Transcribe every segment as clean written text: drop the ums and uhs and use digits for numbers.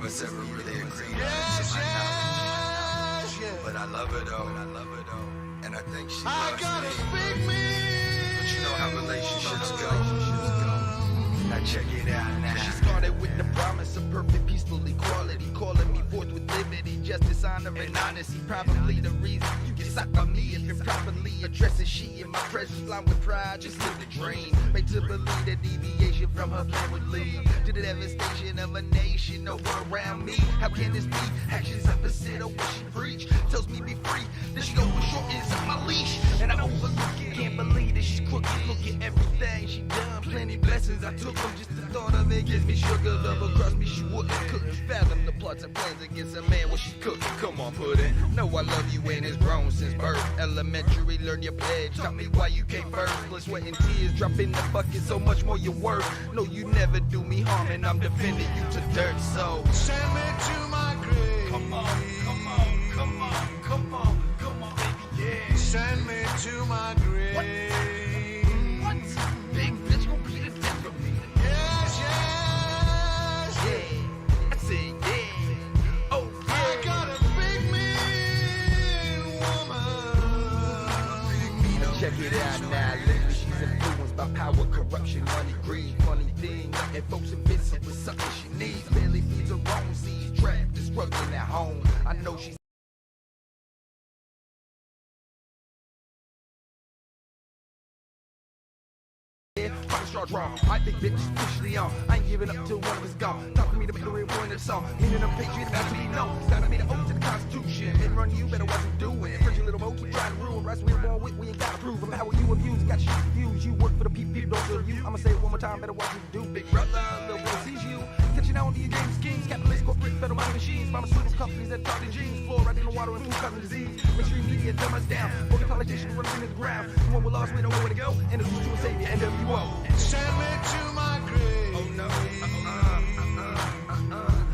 of us ever really agreed on it to my knowledge. But I love her though. And I think she loves me. But you know how relationships go. Now check it out now. She started with the promise of perfect peaceful equality, calling me forth with liberty, justice, honor, and honesty. Probably the reason you get sucked by me if improperly addressing she in my presence, blind with pride, just live the dream. Made to believe the deviation from her plan would lead to the devastation of a nation over around me. How can this be? Actions opposite of what she preach. Tells me be free. Then she over short is on my leash, and I overlook it. Can't believe that she's crooked. Look at everything she done. Plenty blessings I took from just the thought of it gets me shook. Double cross me, she wouldn't. Couldn't fathom the plots and plans against a man when she cooking. Come on, put it. Know I love you and it's grown since birth. Elementary, learn your pledge. Taught me why you came first. Blood, sweat, and tears drop in the bucket. So much more you're worth. No, you never do me harm, and I'm defending you to dirt. So send me to my grave. Come on, come on, come on, come on, come on, baby, yeah. Send me to my grave. What? Big bitch gon' be the death of me. Yes, yes. Yeah, I said yeah. Oh, yeah. I got a big mean woman. check it out now. Lately she's influenced by power, corruption, money, greed. Funny thing, nothing folks invincible with something she needs. Barely feeds her own seeds, trapped and struggling at home. I know she's straw draw. I think bitch is officially on. I ain't giving up till one of us gone. Talk to me to make the real one of the song. Meaning I'm patriot about to be known. Gotta be the oath to the Constitution. Been running you, better watch you doing. Frigid little mo, keep trying to rule. Rights we were born with, we ain't gotta prove them. How are you abused? Got shit confused. You work for the people, don't serve you. I'ma say it one more time, better watch you do. Big brother, the world sees you. Catching out on these game schemes. Capitalist, corporate, federal money machines. Pharmaceutical companies that talk to genes. Fluoride in the water and food causing disease. Mainstream media dumb us down. Working politicians running into the ground. The one we lost, we don't know where to go. Introduce to a savior, NWO. Send me to my grave. Oh no,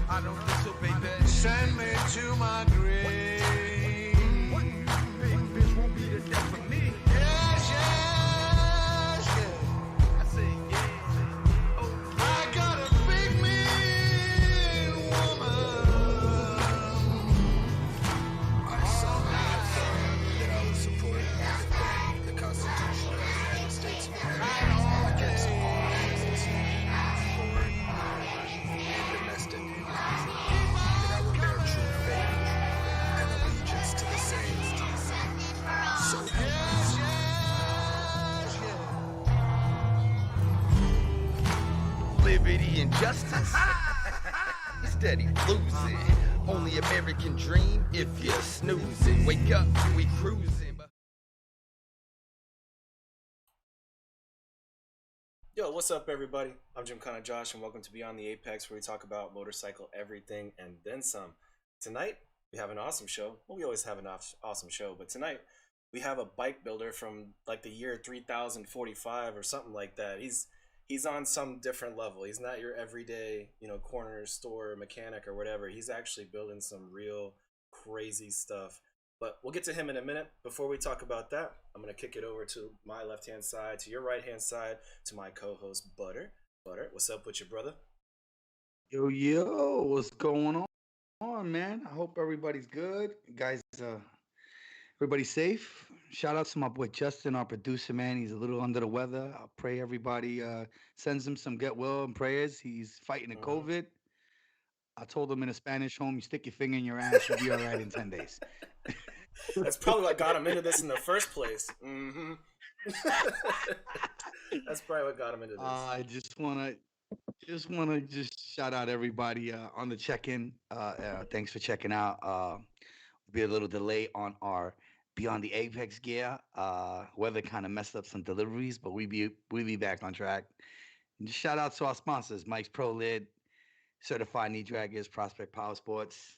I don't think so, baby. Send me to my grave. What? Big bitch won't be the death of me. Yes, yes, yeah. I say yeah. Oh, I got a big mean woman. I solemnly that I will support and defend the Constitution of the United States of America against all enemies, foreign and domestic. That I will bear true faith and allegiance to the same. So help me. Yes, yeah. liberty and justice. Steady losing. Only American dream if you're snoozing. Wake up, we cruising. Yo, what's up, everybody? I'm Jim Connor Josh, and welcome to Beyond the Apex, where we talk about motorcycle everything and then some. Tonight, we have an awesome show. Well, we always have an awesome show, but tonight we have a bike builder from like the year 3045 or something like that. He's on some different level. He's not your everyday, corner store mechanic or whatever. He's actually building some real crazy stuff. But we'll get to him in a minute. Before we talk about that, I'm going to kick it over to my left-hand side, to your right-hand side, to my co-host, Butter. Butter, what's up with your brother? Yo, what's going on, man? I hope everybody's good. Guys, everybody's safe. Shout out to my boy Justin, our producer, man. He's a little under the weather. I pray everybody sends him some get well and prayers. He's fighting the COVID. I told him in a Spanish home, you stick your finger in your ass, you'll be all right in 10 days. That's probably what got him into this in the first place. That's probably what got him into this. I just wanna shout out everybody on the check-in. Thanks for checking out. Be a little delay on our Beyond the Apex gear. Weather kind of messed up some deliveries, but we be back on track. And just shout out to our sponsors, Mike's Pro Lid, Certified Knee Draggers, Prospect Power Sports.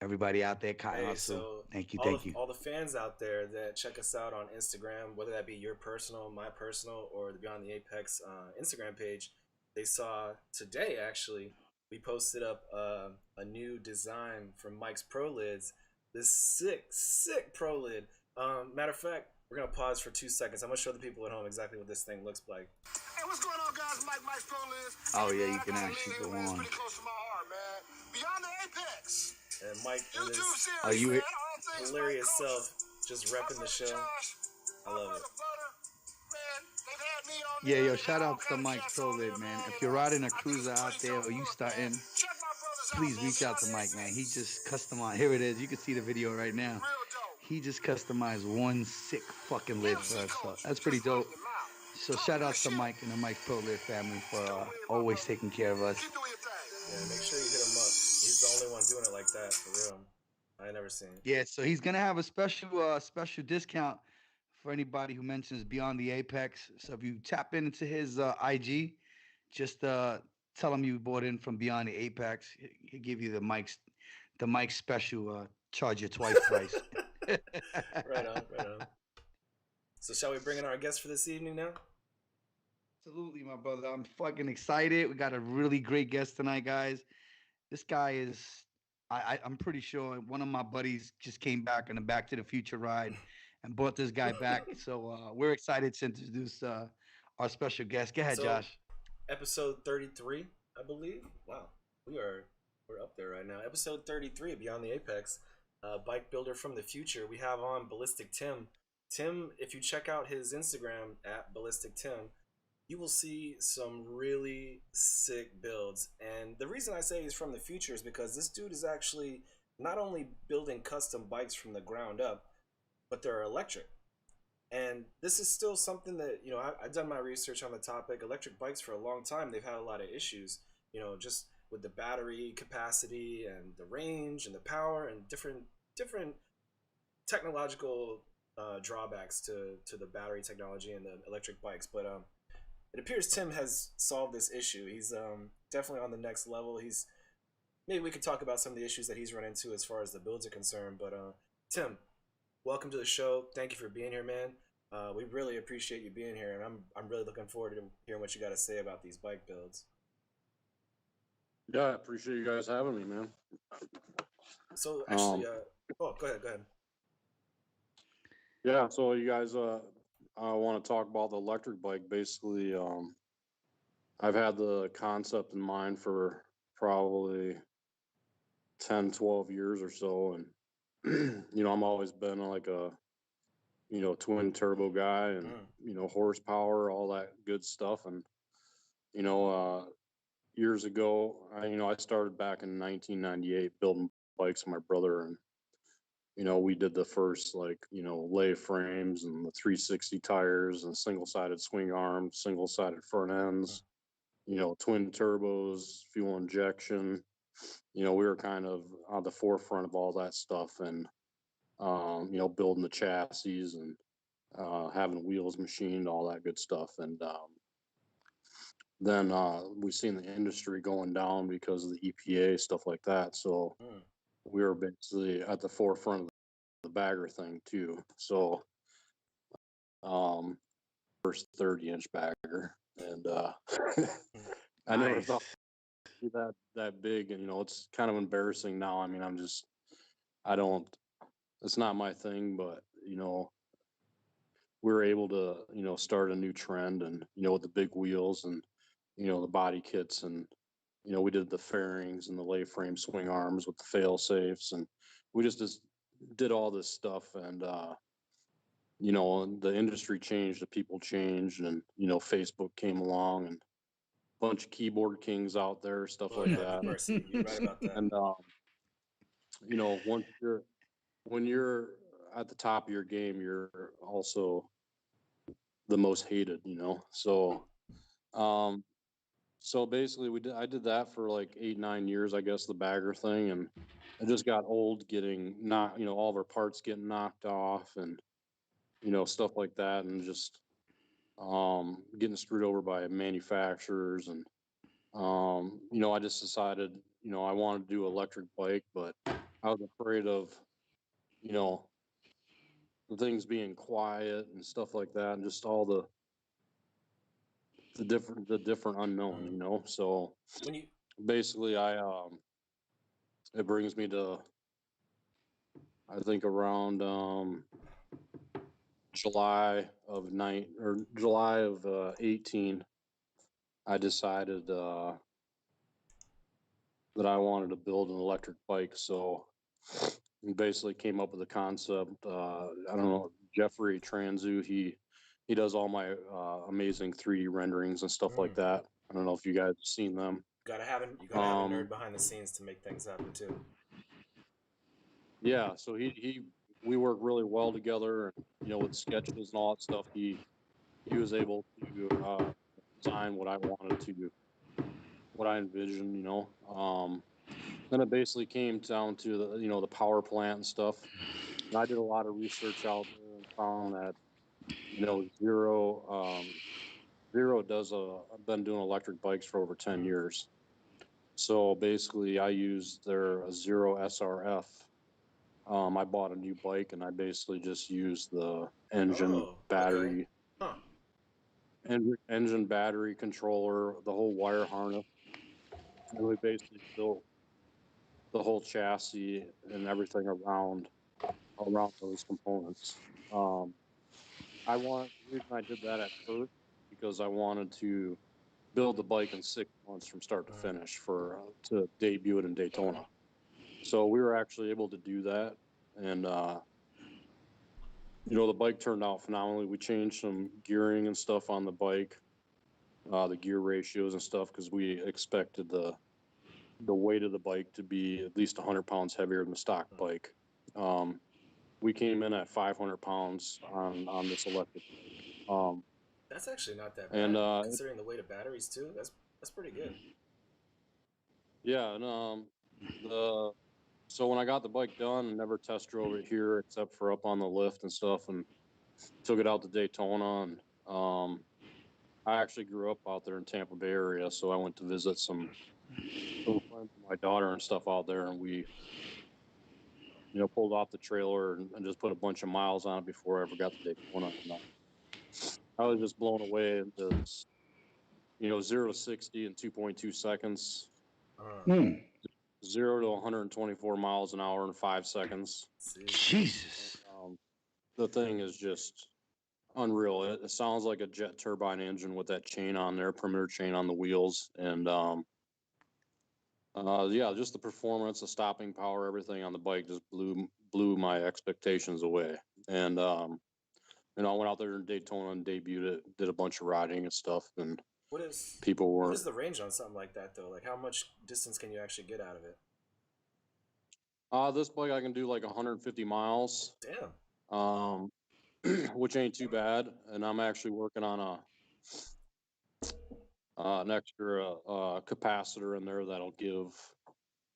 Everybody out there, Cotton Hustle. So thank you. All the fans out there that check us out on Instagram, whether that be your personal, my personal, or the Beyond the Apex Instagram page, they saw today, actually, we posted up a new design from Mike's Pro Lids. This sick Pro Lid. Matter of fact, we're going to pause for 2 seconds. I'm going to show the people at home exactly what this thing looks like. Hey, what's going on, guys? Mike's Pro Lids. Oh, yeah, you can actually go on. It's pretty close to my heart, man. And Mike and his Are you? hilarious self just repping the show. I love it. Yeah, yo, shout out to Mike ProLid, man. If you're riding a cruiser out there or you starting, please reach out to Mike, man. He just customized. Here it is. You can see the video right now. He just customized one sick fucking lid for us. So that's pretty dope. So shout outs to Mike and the Mike ProLid family for always taking care of us. Yeah, make sure you hit him up. He's the only one doing it like that, for real. I ain't never seen it. Yeah, so he's gonna have a special discount for anybody who mentions Beyond the Apex. So if you tap into his IG, just tell him you bought in from Beyond the Apex. He'll give you the Mike special, charge you twice price. Right on, right on. So shall we bring in our guest for this evening now? Absolutely, my brother. I'm fucking excited. We got a really great guest tonight, guys. This guy is, I'm pretty sure one of my buddies just came back on a Back to the Future ride and brought this guy back. So we're excited to introduce our special guest. Go ahead, So, Josh. Episode 33, I believe. Wow, we're up there right now. Episode 33 of Beyond the Apex, bike builder from the future. We have on Ballistic Tim. Tim, if you check out his Instagram at Ballistic Tim, you will see some really sick builds. And the reason I say he's from the future is because this dude is actually not only building custom bikes from the ground up, but they're electric. And this is still something that, I've done my research on the topic. Electric bikes for a long time, they've had a lot of issues, just with the battery capacity and the range and the power and different technological drawbacks to the battery technology and the electric bikes. But it appears Tim has solved this issue. He's definitely on the next level. Maybe we could talk about some of the issues that he's run into as far as the builds are concerned. But Tim, welcome to the show. Thank you for being here, man. We really appreciate you being here, and I'm really looking forward to hearing what you got to say about these bike builds. Yeah, I appreciate you guys having me, man. So actually, go ahead. Yeah, so you guys want to talk about the electric bike. Basically, I've had the concept in mind for probably 10, 12 years or so. And, I'm always been like a, twin turbo guy and, horsepower, all that good stuff. And, years ago, I started back in 1998 building bikes with my brother. And, we did the first lay frames and the 360 tires and single-sided swing arms, single-sided front ends, twin turbos, fuel injection. We were kind of on the forefront of all that stuff and, building the chassis and having wheels machined, all that good stuff. And then we seen the industry going down because of the EPA, stuff like that. So we were basically at the forefront of the bagger thing too. So first 30-inch bagger. And I never thought that big, and it's kind of embarrassing now. I mean, it's not my thing, but we were able to start a new trend, and with the big wheels and the body kits, and we did the fairings and the lay frame swing arms with the fail safes, and we just did all this stuff. And the industry changed, the people changed, and Facebook came along, and a bunch of keyboard kings out there, stuff like that. Mercy, you're right about that. And when you're at the top of your game, you're also the most hated, So so basically I did that for like 8-9 years, I guess, the bagger thing, and it just got old getting all of our parts getting knocked off and stuff like that, and just getting screwed over by manufacturers. And I just decided I wanted to do electric bike, but I was afraid of the things being quiet and stuff like that, and just all the different unknown, So basically it brings me to, I think, around July of 18, I decided that I wanted to build an electric bike. So we basically came up with the concept. I don't know, Jeffrey Transu, he does all my amazing 3D renderings and stuff like that. I don't know if you guys have seen them. You gotta have a nerd behind the scenes to make things happen too. Yeah, so we work really well together, and with sketches and all that stuff, he was able to design what I wanted to, what I envisioned. Then it basically came down to the power plant and stuff. And I did a lot of research out there and found that Zero does I've been doing electric bikes for over 10 years. So basically, I used their Zero SRF. I bought a new bike and I basically just used the engine, battery, engine, battery, controller, the whole wire harness. And we basically built the whole chassis and everything around those components. The reason I did that at first because I wanted to build the bike in 6 months from start to finish to debut it in Daytona. So we were actually able to do that, and the bike turned out phenomenally. We changed some gearing and stuff on the bike, the gear ratios and stuff, because we expected the weight of the bike to be at least 100 pounds heavier than the stock bike. We came in at 500 pounds on this electric. That's actually not that bad, considering the weight of batteries too. That's pretty good. Yeah, and so when I got the bike done, I never test drove it here except for up on the lift and stuff, and took it out to Daytona. And I actually grew up out there in Tampa Bay area, so I went to visit some friends of my daughter and stuff out there, and we pulled off the trailer and just put a bunch of miles on it before I ever got to Daytona. And I was just blown away into 0 to 60 in 2.2 seconds. 0 to 124 miles an hour in 5 seconds. Jesus. The thing is just unreal. It sounds like a jet turbine engine with that chain on there, perimeter chain on the wheels. And yeah, just the performance, the stopping power, everything on the bike just blew my expectations away. And I went out there in Daytona and debuted it, did a bunch of riding and stuff, and what is the range on something like that though? Like, how much distance can you actually get out of it? This bike I can do like 150 miles. Damn. Which ain't too bad. And I'm actually working on an extra capacitor in there that'll give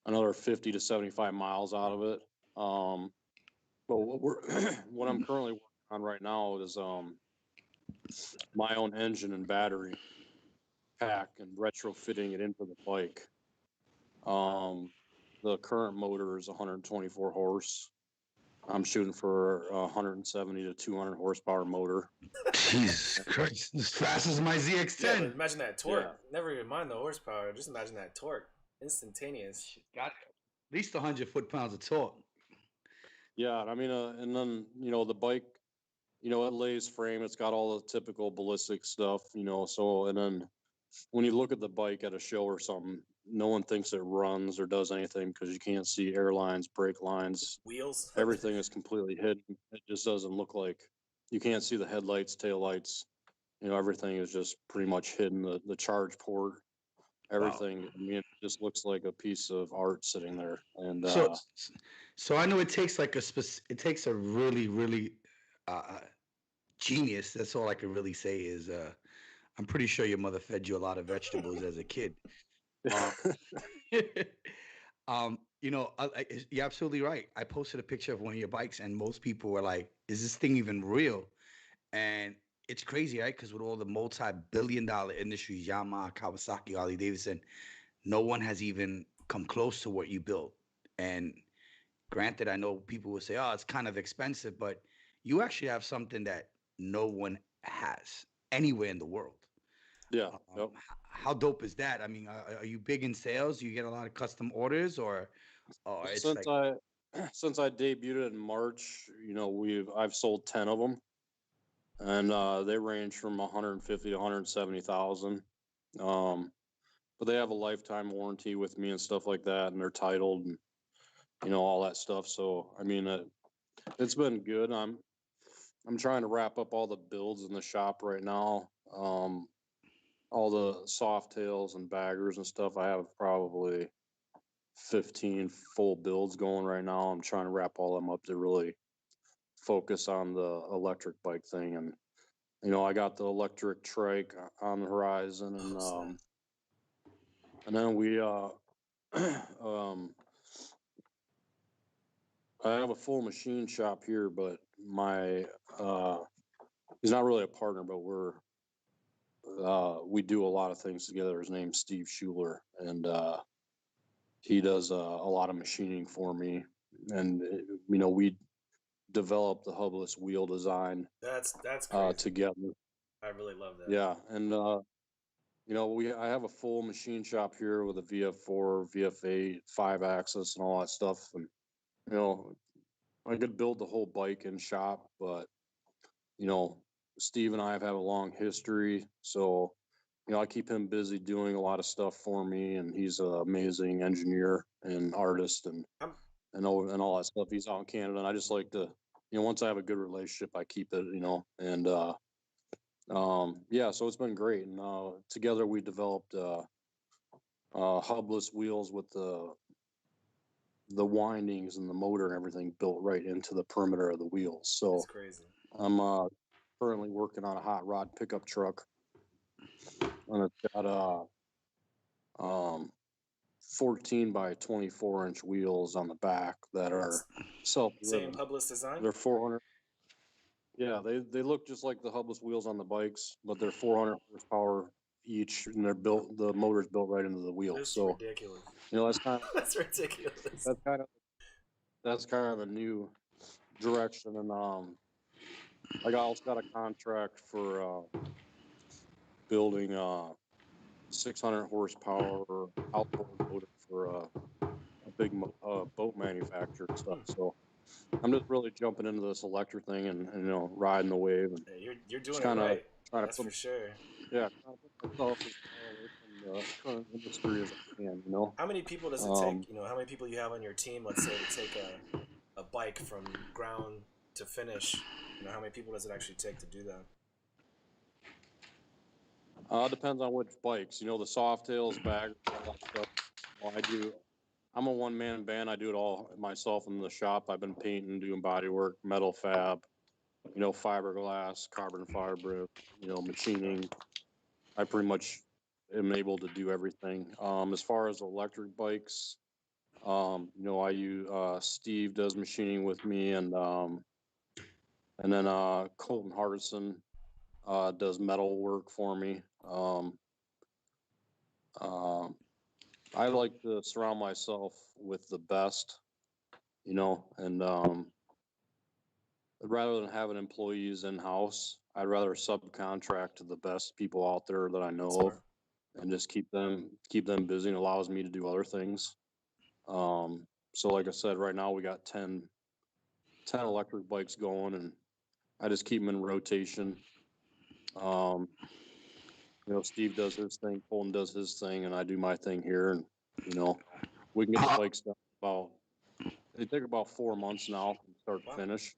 another 50 to 75 miles out of it. But what I'm currently working on right now is my own engine and battery pack and retrofitting it into the bike. The current motor is 124 horse. I'm shooting for 170 to 200 horsepower motor. Jesus Christ, as fast as my ZX10. Yeah, but imagine that torque. Yeah. Never even mind the horsepower. Just imagine that torque. Instantaneous. Got at least 100 foot-pounds of torque. Yeah, I mean, and then, the bike, it lays frame. It's got all the typical ballistic stuff, so, and then when you look at the bike at a show or something, no one thinks it runs or does anything because you can't see air lines, brake lines, wheels. Everything is completely hidden. It just doesn't look like you can't see the headlights, taillights. Everything is just pretty much hidden. The charge port, everything. Wow. I mean, it just looks like a piece of art sitting there. And so I know it takes like it takes a really, really genius. That's all I can really say is I'm pretty sure your mother fed you a lot of vegetables as a kid. You're absolutely right. I posted a picture of one of your bikes, and most people were like, "Is this thing even real?" And it's crazy, right? Because with all the multi-billion-dollar industries, Yamaha, Kawasaki, Harley Davidson, no one has even come close to what you built. And granted, I know people will say, "Oh, it's kind of expensive," but you actually have something that no one has anywhere in the world. Yeah. Yep. How dope is that? I mean, are you big in sales? Do you get a lot of custom orders, or it's since I debuted it in March, I've sold 10 of them, and they range from 150 to 170,000. but they have a lifetime warranty with me and stuff like that, and they're titled and all that stuff. So I mean, it's been good. I'm trying to wrap up all the builds in the shop right now. All the soft tails and baggers and stuff. I have probably 15 full builds going right now. I'm trying to wrap all them up to really focus on the electric bike thing. And I got the electric trike on the horizon, and then we I have a full machine shop here, but my he's not really a partner, but we do a lot of things together. His name's Steve Schuler, and he does a lot of machining for me. And we developed the hubless wheel design That's crazy. together. I really love that. Yeah, and I have a full machine shop here with a VF4, VF8, 5-axis, and all that stuff. And I could build the whole bike in shop, but Steve and I have had a long history, so I keep him busy doing a lot of stuff for me, and he's an amazing engineer and artist and all that stuff. He's out in Canada, and I just like to, once I have a good relationship, I keep it, and yeah, so it's been great. And together we developed hubless wheels with the windings and the motor and everything built right into the perimeter of the wheels. So That's crazy. I'm currently working on a hot rod pickup truck, and it's got 14 by 24 inch wheels on the back that are Same self-driven. hubless design? They're 400. Yeah, they look just like the hubless wheels on the bikes, but they're 400 horsepower each, and the motor's built right into the wheel. That's So ridiculous. that's kind of That's ridiculous. that's kind of a new direction. And I also got a contract for building 600 horsepower outboard motor for a big boat manufacturer and stuff. So I'm just really jumping into this electric thing and riding the wave. And Yeah, you're doing it kinda right. trying to That's put, for sure. yeah, trying to put myself as far away from the current industry as I can. How many people does it take? How many people you have on your team? Let's say to take a bike from ground to finish. How many people does it actually take to do that? Depends on which bikes. The soft tails, bag, all that stuff. Well, I'm a one-man band. I do it all myself in the shop. I've been painting, doing body work, metal fab, fiberglass, carbon fiber, machining. I pretty much am able to do everything. As far as electric bikes, I use Steve does machining with me, and then Colton Hardison does metal work for me. I like to surround myself with the best, and rather than having employees in house, I'd rather subcontract to the best people out there that I know Smart. of, and just keep them busy, and allows me to do other things. So like I said, right now we got 10 electric bikes going, and I just keep them in rotation. Steve does his thing, Colton does his thing, and I do my thing here, and we can get the bikes done they take about 4 months now from start to finish.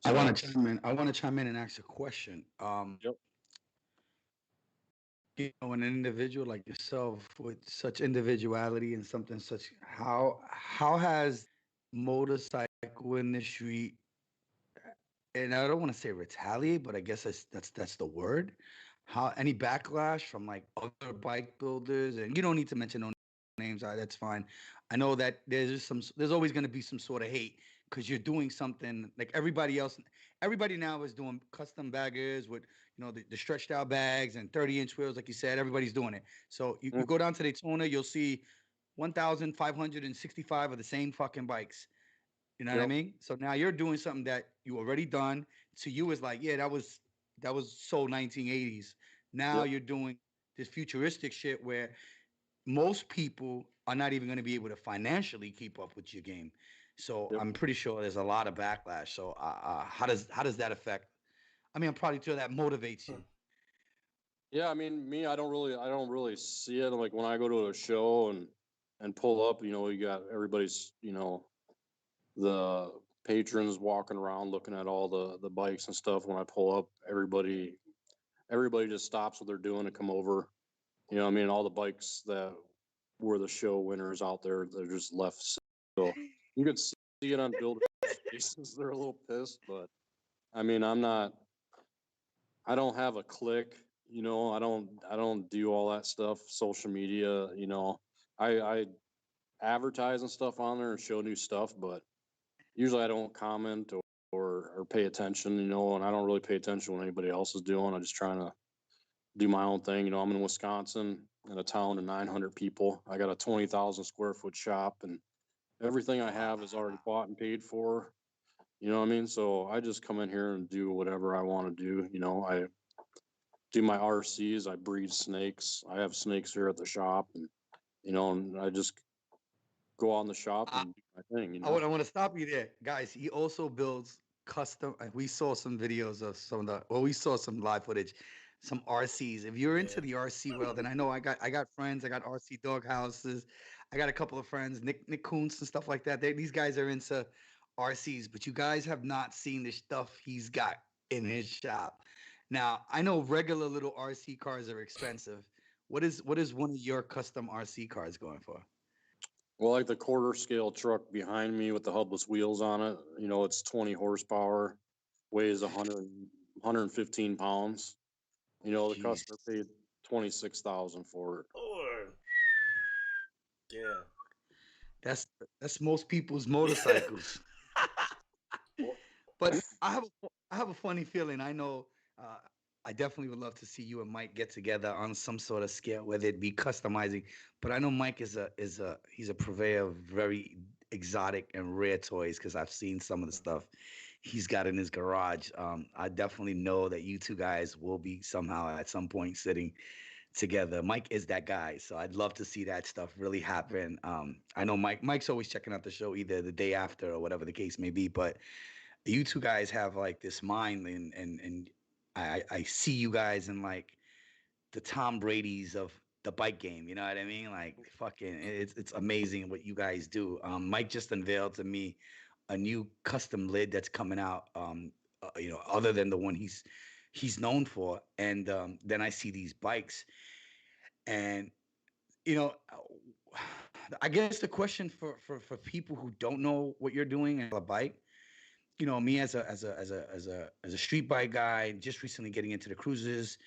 I want to chime in. I want to chime in and ask a question. Yep. An individual like yourself with such individuality and something such, how has motorcycle industry, and I don't want to say retaliate, but I guess that's the word. How any backlash from like other bike builders, and you don't need to mention no names. That's fine. I know that there's always going to be some sort of hate because you're doing something like everybody else. Everybody now is doing custom baggers with the stretched out bags and 30-inch wheels, like you said. Everybody's doing it. So you go down to Daytona, you'll see 1,565 of the same fucking bikes. You know what I mean? So now you're doing something that you already done. To you is like, yeah, that was so 1980s. Now you're doing this futuristic shit where most people are not even going to be able to financially keep up with your game. So I'm pretty sure there's a lot of backlash. So how does that affect? I mean, I'm probably sure that motivates you. Yeah, I mean, me, I don't really see it. Like when I go to a show and pull up, you know, you got everybody's, you know, the patrons walking around looking at all the bikes and stuff. When I pull up, everybody just stops what they're doing to come over. You know, what I mean, all the bikes that were the show winners out there, they're just left. So you could see it on builders' faces. They're a little pissed, but I mean, I don't have a click, you know, I don't do all that stuff, social media, you know. I advertise and stuff on there and show new stuff, but usually I don't comment or pay attention, you know, and I don't really pay attention what anybody else is doing. I'm just trying to do my own thing. You know, I'm in Wisconsin in a town of 900 people. I got a 20,000 square foot shop and everything I have is already bought and paid for. You know what I mean? So I just come in here and do whatever I want to do. You know, I do my RCs, I breed snakes. I have snakes here at the shop and, you know, and I just go out in the shop I, and do my thing, you I know? want to stop you there, guys. He also builds custom. We saw some videos of some of the. Well, we saw some live footage, some RCs. If you're into Yeah. the RC world, and I know I got friends. I got RC dog houses. I got a couple of friends, Nick Kuntz and stuff like that. These guys are into RCs, but you guys have not seen the stuff he's got in his shop. Now I know regular little RC cars are expensive. What is one of your custom RC cars going for? Well, like the quarter scale truck behind me with the hubless wheels on it, you know, it's 20 horsepower, weighs 115 pounds. You know, the Jeez. customer paid 26,000 for it. Lord. Yeah. That's that's most people's Yeah. motorcycles. Well, But I have a funny feeling. I know uh, I definitely would love to see you and Mike get together on some sort of scale, whether it be customizing. But I know Mike is a he's a purveyor of very exotic and rare toys because I've seen some of the stuff he's got in his garage. I definitely know that you two guys will be somehow at some point sitting together. Mike is that guy, so I'd love to see that stuff really happen. I know Mike's always checking out the show either the day after or whatever the case may be, but you two guys have like this mind and I see you guys in like the Tom Brady's of the bike game. You know what I mean? Like fucking, it's amazing what you guys do. Mike just unveiled to me a new custom lid that's coming out. You know, other than the one he's known for, and then I see these bikes, and you know, I guess the question for people who don't know what you're doing on a bike, you know, me as a street bike guy, just recently getting into the cruises.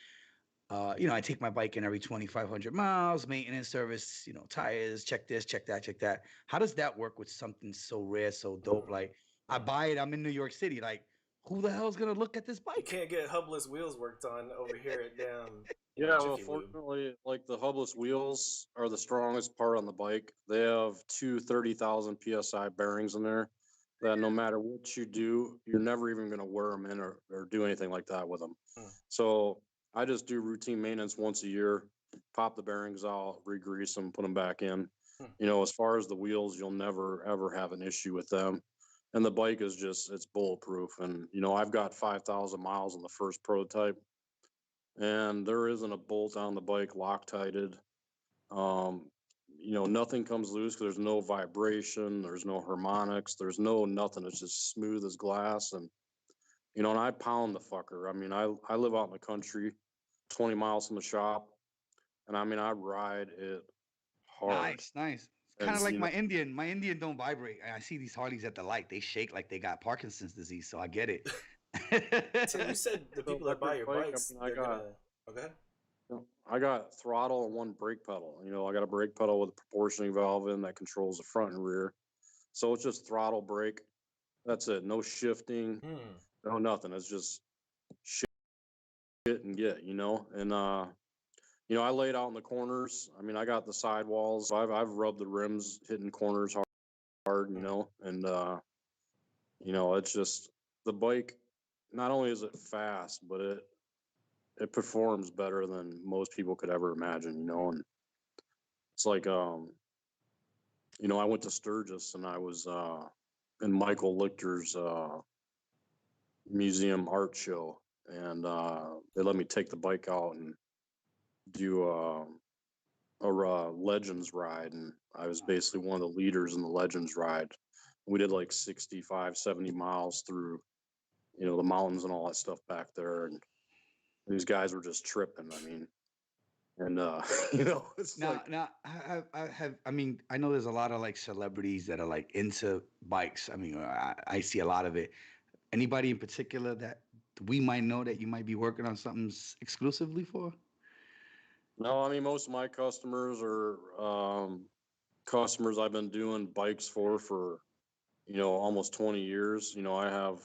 You know, I take my bike in every 2,500 miles, maintenance service, you know, tires, check this, check that, check that. How does that work with something so rare, so dope? Like, I buy it, I'm in New York City. Like, who the hell's gonna look at this you bike? can't get hubless wheels worked on over here at damn, you know, Yeah, well, Jiffy Lube. fortunately, like the hubless wheels are the strongest part on the bike. They have two 30,000 PSI bearings in there that no matter what you do, you're never even going to wear them in or do anything like that with them. Hmm. So I just do routine maintenance once a year, pop the bearings out, re-grease them, put them back in. Hmm. You know, as far as the wheels, you'll never ever have an issue with them. And the bike is just, it's bulletproof. And, you know, I've got 5,000 miles on the first prototype and there isn't a bolt on the bike Loctited. Um, you know, nothing comes loose because there's no vibration, there's no harmonics, there's no nothing. It's just smooth as glass. And, you know, and I pound the fucker. I mean, I live out in the country, 20 miles from the shop. And I mean, I ride it hard. Nice, nice. It's kind And, of like you know, my Indian. My Indian don't vibrate. I see these Harleys at the light. They shake like they got Parkinson's disease. So I get it. Tim, you said the the people that buy electric your bike, bikes, I they're got, gonna. Okay. I got throttle and one brake pedal. You know, I got a brake pedal with a proportioning valve in that controls the front and rear. So it's just throttle brake. That's it. No shifting, Hmm. no nothing. It's just shit and get, you know. And you know, I laid out in the corners. I mean, I got the sidewalls. I've rubbed the rims hitting corners hard, you Hmm. know. And you know, it's just the bike. Not only is it fast, but it performs better than most people could ever imagine, you know. And it's like you know, I went to Sturgis and I was in Michael Lichter's museum art show, and they let me take the bike out and do Legends ride, and I was basically one of the leaders in the Legends ride. We did like 65, 70 miles through, the mountains and all that stuff back there, and these guys were just tripping. I mean, and it's Now, like, now, I mean, I know there's a lot of like celebrities that are like into bikes. I mean, I see a lot of it. Anybody in particular that we might know that you might be working on something exclusively for? no, I mean, most of my customers are customers I've been doing bikes for almost 20 years. I have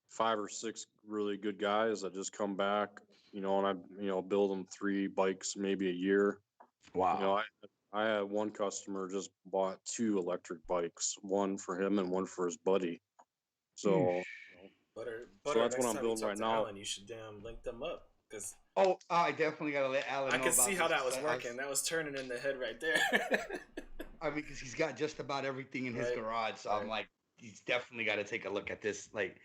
5 or 6 really good guys that just come back, and I build them 3 bikes maybe a year. Wow. I had one customer just bought 2 electric bikes, one for him and one for his buddy. So, Yeesh. so that's what Next I'm time you building talk right to now. Alan, you should link them up because Oh, I definitely gotta let Alan I know could about see how this. that was working. That was turning in the head right there. I mean, because he's got just about everything in his Right, garage, so I'm right. like, he's definitely got to take a look at this. Like,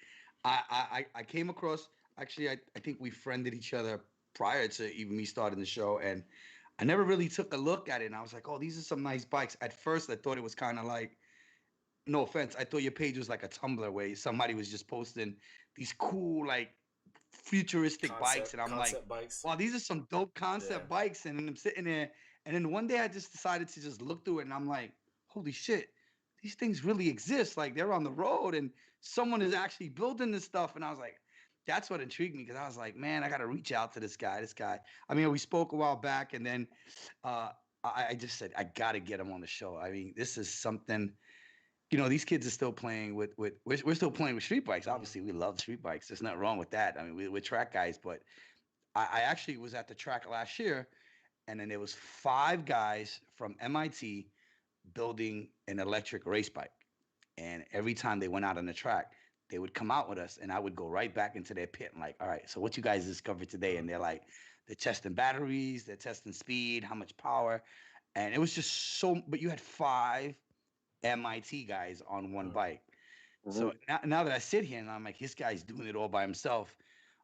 I came across. Actually, I think we friended each other prior to even me starting the show, and I never really took a look at it. And I was like, oh, these are some nice bikes. At first, I thought it was kind of like, no offense, I thought your page was like a Tumblr where somebody was just posting these cool, like futuristic bikes. And I'm like, Concept bikes. wow, these are some dope Yeah. concept bikes. And then I'm sitting there. And then one day I just decided to just look through it and I'm like, holy shit, these things really exist. Like they're on the road and someone is actually building this stuff. And I was like, that's what intrigued me because I was like, man, I got to reach out to this guy. This guy. I mean, we spoke a while back and then I just said, I got to get him on the show. I mean, this is something these kids are still playing with we're still playing with street bikes. Obviously, we love street bikes. There's nothing wrong with that. I mean, we're track guys, but I actually was at the track last year, and then there was 5 guys from MIT building an electric race bike. And every time they went out on the track, they would come out with us, and I would go right back into their pit and like, all right, so what you guys discovered today? And they're like, they're testing batteries, they're testing speed, how much power, and it was just so. But you had 5 MIT guys on one bike. So Mhm. now that I sit here and I'm like, this guy's doing it all by himself.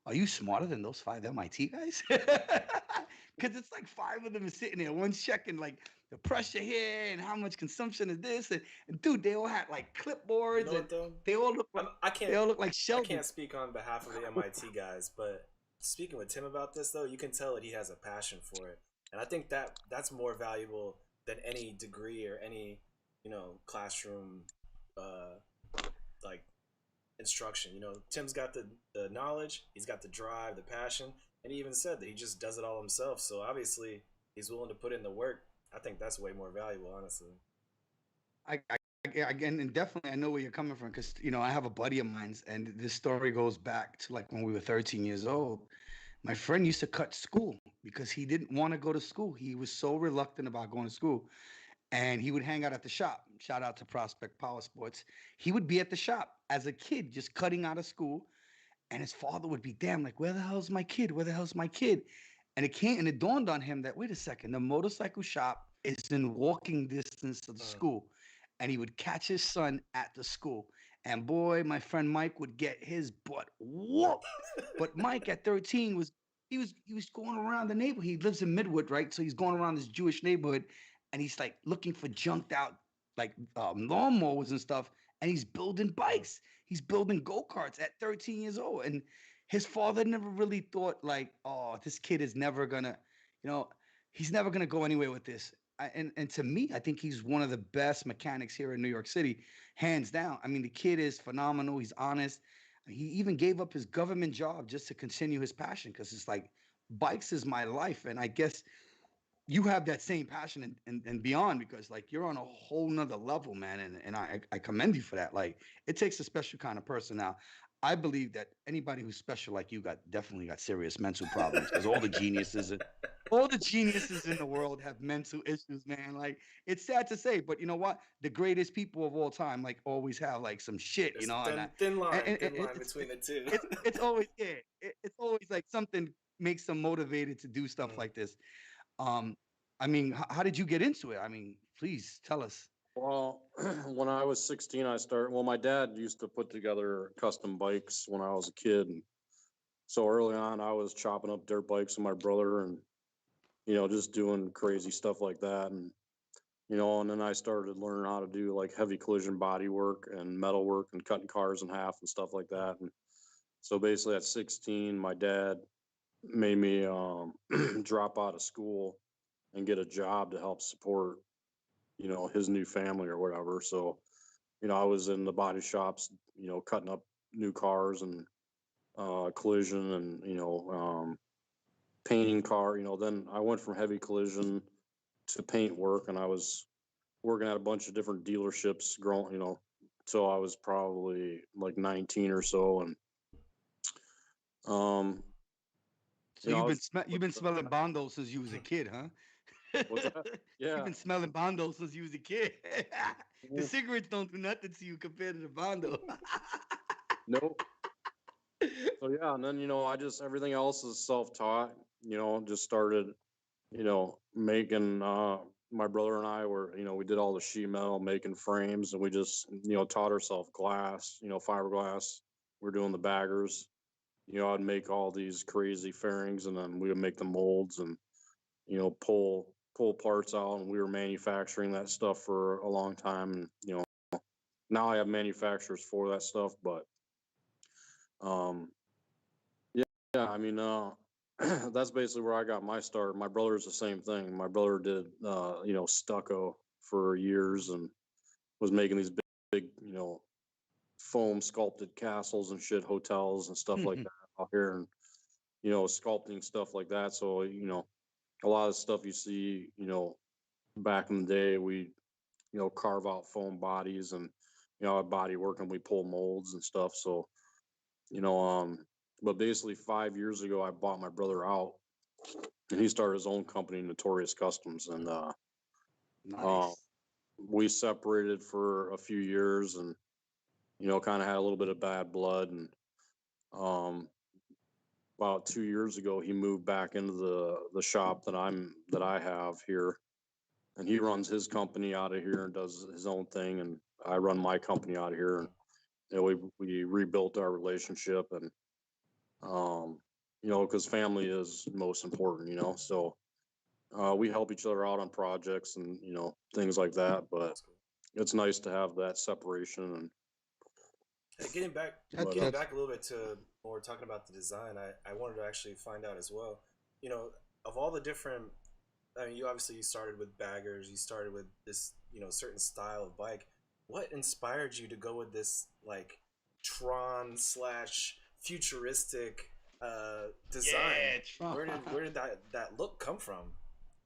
Are you smarter than those 5 MIT guys? Because it's like 5 of them are sitting there, one's checking like the pressure here and how much consumption is this. And dude, they all had like You clipboards know and what though? they all look like I they can't all look like I Sheldon. can't speak on behalf of the MIT guys, but speaking with Tim about this though, you can tell that he has a passion for it, and I think that's more valuable than any degree or any classroom uh, like instruction. Tim's got the knowledge, he's got the drive, the passion, and he even said that he just does it all himself. So obviously he's willing to put in the work. I think that's way more valuable, honestly. Again, and definitely I know where you're coming from because I have a buddy of mine, and this story goes back to like when we were 13 years old. My friend used to cut school because he didn't want to go to school. He was so reluctant about going to school, and he would hang out at the shop. Shout out to Prospect Power Sports. He would be at the shop as a kid, just cutting out of school, and his father would be damn like, "Where the hell's my kid? Where the hell's my kid?" And it dawned on him that wait a second, the motorcycle shop is in walking distance of the Mm. school, and he would catch his son at the school. And boy, my friend Mike would get his butt whooped. But Mike at 13 he was going around the neighborhood. He lives in Midwood, right? So he's going around this Jewish neighborhood, and he's like looking for junked out like lawnmowers and stuff, and he's building bikes. He's building go-karts at 13 years old. And his father never really thought like, oh, this kid is never gonna, you know, he's never gonna go anywhere with this. And to me, I think he's one of the best mechanics here in New York City, hands down. I mean, the kid is phenomenal. He's honest. He even gave up his government job just to continue his passion because it's like bikes is my life. And I guess you have that same passion and beyond because like you're on a whole nother level, man. And I commend you for that. Like it takes a special kind of person. Now, I believe that anybody who's special like you definitely got serious mental problems because all the geniuses in the world have mental issues, man. Like it's sad to say, but you know what? The greatest people of all time like always have like some shit, It's and thin line, and thin line between the two. it's always it's always like something makes them motivated to do stuff Mm. like this. Um, I mean, how did you get into it? I mean, please tell us. Well, when I was 16, well, my dad used to put together custom bikes when I was a kid. And so early on, I was chopping up dirt bikes with my brother, and just doing crazy stuff like that. And, and then I started learning how to do like heavy collision body work and metal work and cutting cars in half and stuff like that. And so basically at 16, my dad made me drop out of school and get a job to help support, his new family or whatever. So, I was in the body shops, cutting up new cars and collision and, painting car, then I went from heavy collision to paint work, and I was working at a bunch of different dealerships growing, so I was probably like 19 or so. And, So you've been smelling Bondo since you was a kid, huh? What's that? You've Yeah. been smelling Bondo since you was a kid. The Yeah. cigarettes don't do nothing to you compared to the Bondo. Nope. So yeah, and then I just everything else is self-taught. Just started, making. My brother and I were, we did all the sheet metal, making frames, and we just, taught ourselves glass, fiberglass. We're doing the baggers. I'd make all these crazy fairings, and then we would make the molds and pull parts out, and we were manufacturing that stuff for a long time. And now I have manufacturers for that stuff, but um yeah, I mean, that's basically where I got my start. My brother's the same thing. My brother did, stucco for years and was making these big, foam sculpted castles and shit, hotels and stuff like that out here, and sculpting stuff like that. So a lot of stuff you see, back in the day, we carve out foam bodies and body work, and we pull molds and stuff. So you know, but basically 5 years ago, I bought my brother out, and he started his own company, Notorious Customs, and Nice. we separated for a few years, and kind of had a little bit of bad blood, and um, about 2 years ago, he moved back into the shop that I have here, and he runs his company out of here and does his own thing, and I run my company out of here, and we rebuilt our relationship, and because family is most important, so we help each other out on projects and things like that, but That's cool. it's nice to have that separation. And Hey, getting back, That- getting that's back a little bit to when we're talking about the design, I wanted to actually find out as well. Of all the different, I mean, you started with baggers, you started with this, certain style of bike. What inspired you to go with this like Tron slash futuristic design? Yeah, Tron. Where did that look come from?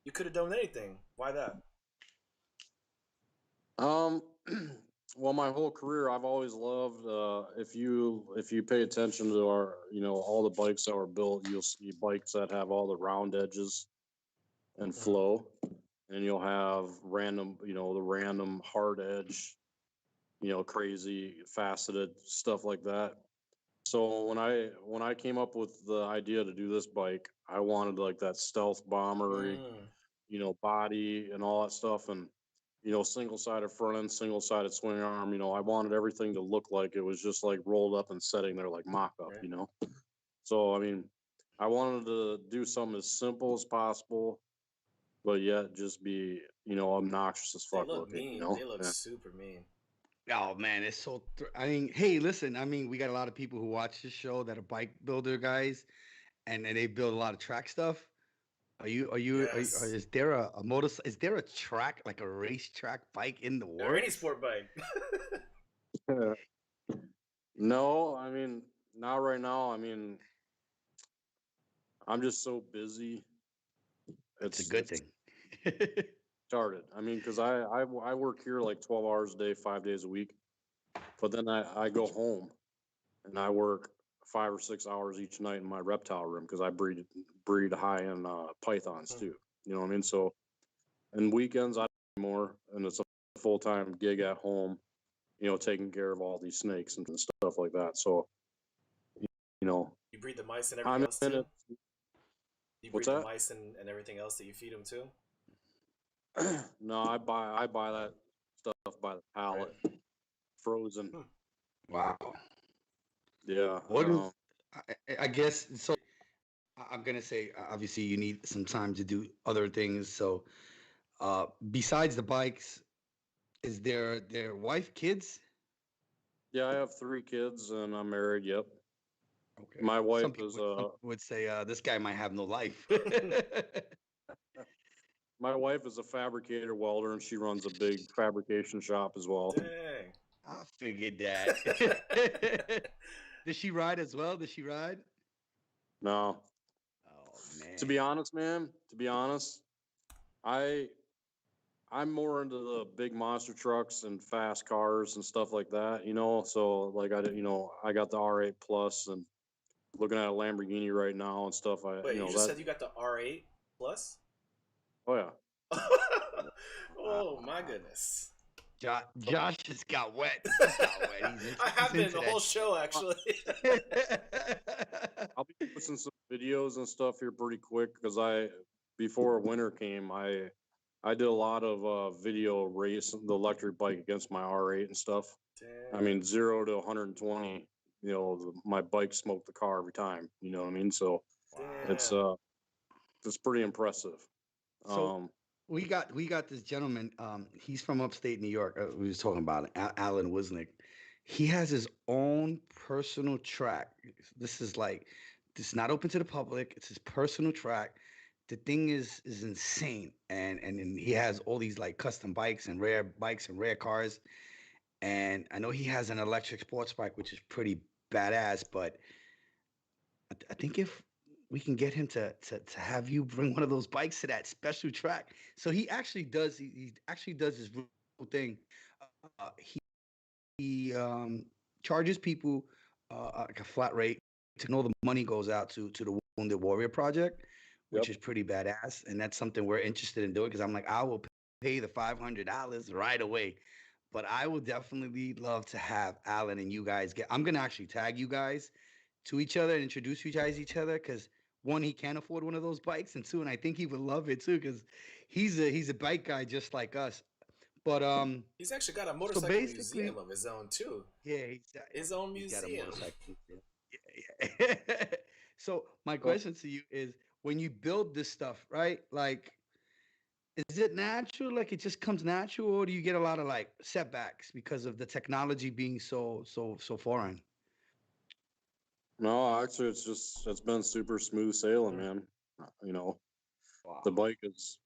You could have done anything. Why that? um well, my whole career I've always loved, if you pay attention to our, all the bikes that were built, you'll see bikes that have all the round edges and flow, and you'll have random, the random hard edge, crazy faceted stuff like that. So when I came up with the idea to do this bike, I wanted like that stealth bomber, Mm, body and all that stuff, and single sided front end, single sided swing arm. I wanted everything to look like it was just like rolled up and sitting there like mock up. right. So I mean, I wanted to do something as simple as possible, but yet just be obnoxious as They fuck look looking. mean. They look super mean. Oh man, it's so. I mean, hey, listen. I mean, we got a lot of people who watch this show that are bike builder guys, and they build a lot of track stuff. Yes. Is there a motor? Is there a track like a racetrack bike in the Or any works? sport bike. No, I mean, not right now. I mean, I'm just so busy. It's a good It's thing. started. I mean, because I work here like 12 hours a day, 5 days a week, but then I go home and I work 5 or 6 hours each night in my reptile room because I breed high end pythons too. You know what I mean? So, and weekends I do more, and it's a full time gig at home. Taking care of all these snakes and stuff like that. So, you know, You breed the mice and everything I'm else in too? it. You What's breed the that? mice and everything else that you feed them too? No, I buy that stuff by the Right. pallet, frozen. Wow. Yeah. What is? I guess so. I'm gonna say obviously you need some time to do other things. So besides the bikes, is their wife, kids? Yeah, I have 3 kids and I'm married. Yep. Okay. My Some wife people is would say this guy might have no life. my wife is a fabricator welder and she runs a big fabrication shop as well. Dang. I figured that. Does she ride as well? Does she ride? No, Oh to man. be honest, man, to be honest, I I'm more into the big monster trucks and fast cars and stuff like that, you know. So like I got the R8 Plus and looking at a Lamborghini right now and stuff. Wait, you just That. said you got the R8 Plus? Oh yeah. Oh my goodness. Josh just got wet. He got wet. I have been into the that whole show actually. I'll be posting some videos and stuff here pretty quick because before winter came, I did a lot of video race the electric bike against my R8 and stuff. I mean, Damn. 0 to 120, my bike smoked the car every time. You know what I mean? So it's Damn. it's pretty impressive. So we got this gentleman. He's from upstate New York. We was talking about it, Alan Wisnick. He has his own personal track. This is like this is not open to the public. It's his personal track. The thing is insane, and he has all these like custom bikes and rare cars. And I know he has an electric sports bike, which is pretty badass. But I think if we can get him to have you bring one of those bikes to that special track, so he actually does his real thing. He charges people like a flat rate, and all the money goes out to the Wounded Warrior Project, Yep. which is pretty badass, and that's something we're interested in doing because I'm like I will pay the $500 right away. But I will definitely love to have Alan and you guys get. I'm gonna actually tag you guys to each other and introduce you guys to each other because one, he can't afford one of those bikes, and two, and I think he would love it too because he's a bike guy just like us. But He's actually got a so motorcycle basically, museum of his own too. yeah, His own he's got a museum. motorcycle. Yeah, yeah. So my Well, question to you is, when you build this stuff, right? Like, is it natural? Like, it just comes natural, or do you get a lot of like setbacks because of the technology being so foreign? no, actually, it's been super smooth sailing, Hmm. man. You know, the Wow. bike is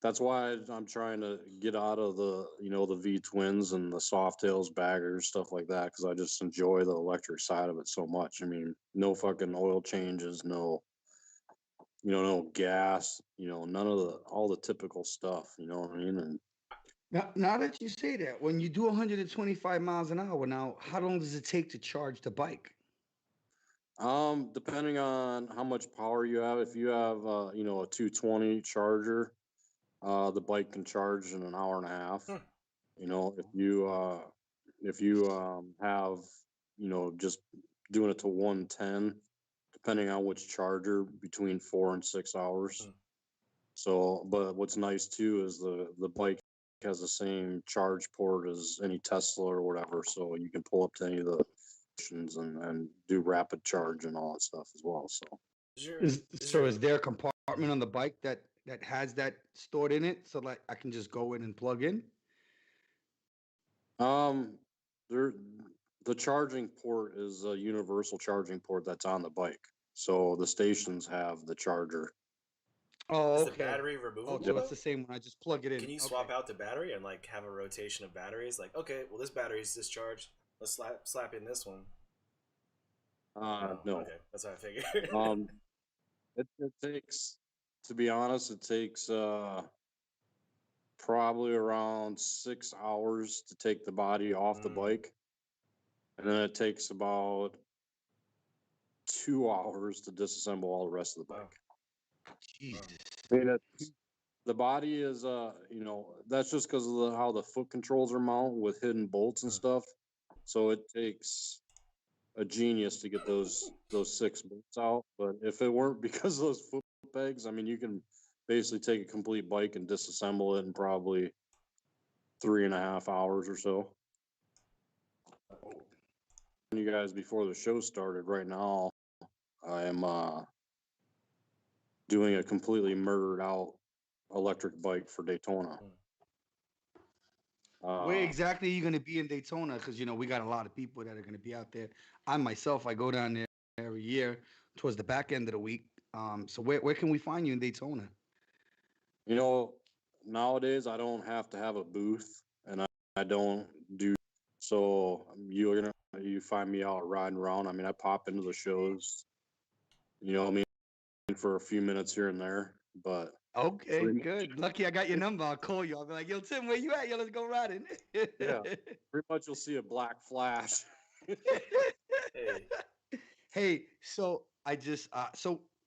that's why I'm trying to get out of the V twins and the soft tails baggers, stuff like that, because I just enjoy the electric side of it so much. I mean, no fucking oil changes, no gas, none of all the typical stuff, you know what I mean? And Now that you say that, when you do 125 miles an hour, now how long does it take to charge the bike? depending on how much power you have, if you have a 220 charger, the bike can charge in an hour and a half. Hmm. If you have just doing it to 110, depending on which charger, between 4 and 6 hours. Hmm. So, but what's nice too is the bike has the same charge port as any Tesla or whatever, so you can pull up to any of the stations and do rapid charge and all that stuff as well. So, Is your Is is so your is there a compartment on the bike that has that stored in it, so like I can just go in and plug in? um, there the charging port is a universal charging port that's on the bike. So the stations have the charger. Oh, is the okay. battery Oh, removable so it's though? the same one. I just plug it in. Can you Okay. swap out the battery and like have a rotation of batteries? Like, okay, well this battery's discharged. Let's slap in this one. Oh, No. okay, that's what I figured. Um, it takes, to be honest, it takes probably around 6 hours to take the body off the Mm. bike, and then it takes about 2 hours to disassemble all the rest of the Wow. bike. Jesus. I mean, the body is that's just because of how the foot controls are mounted with hidden bolts and Hmm. stuff. So it takes a genius to get those 6 bolts out. But if it weren't because of those foot pegs, I mean, you can basically take a complete bike and disassemble it in probably 3.5 hours or so. You guys, before the show started, right now I am doing a completely murdered out electric bike for Daytona. Where exactly are you going to be in Daytona? Because, you know, we got a lot of people that are going to be out there. I myself, I go down there every year towards the back end of the week. So where can we find you in Daytona? You know, nowadays I don't have to have a booth, and I don't do so. You find me out riding around. I mean, I pop into the shows. You know, what I mean, for a few minutes here and there, but Okay, pretty much, good. Lucky I got your number. I'll call you. I'll be like, yo, Tim, where you at? Yo, let's go riding. yeah, pretty much you'll see a black flash. Hey, Hey, so I just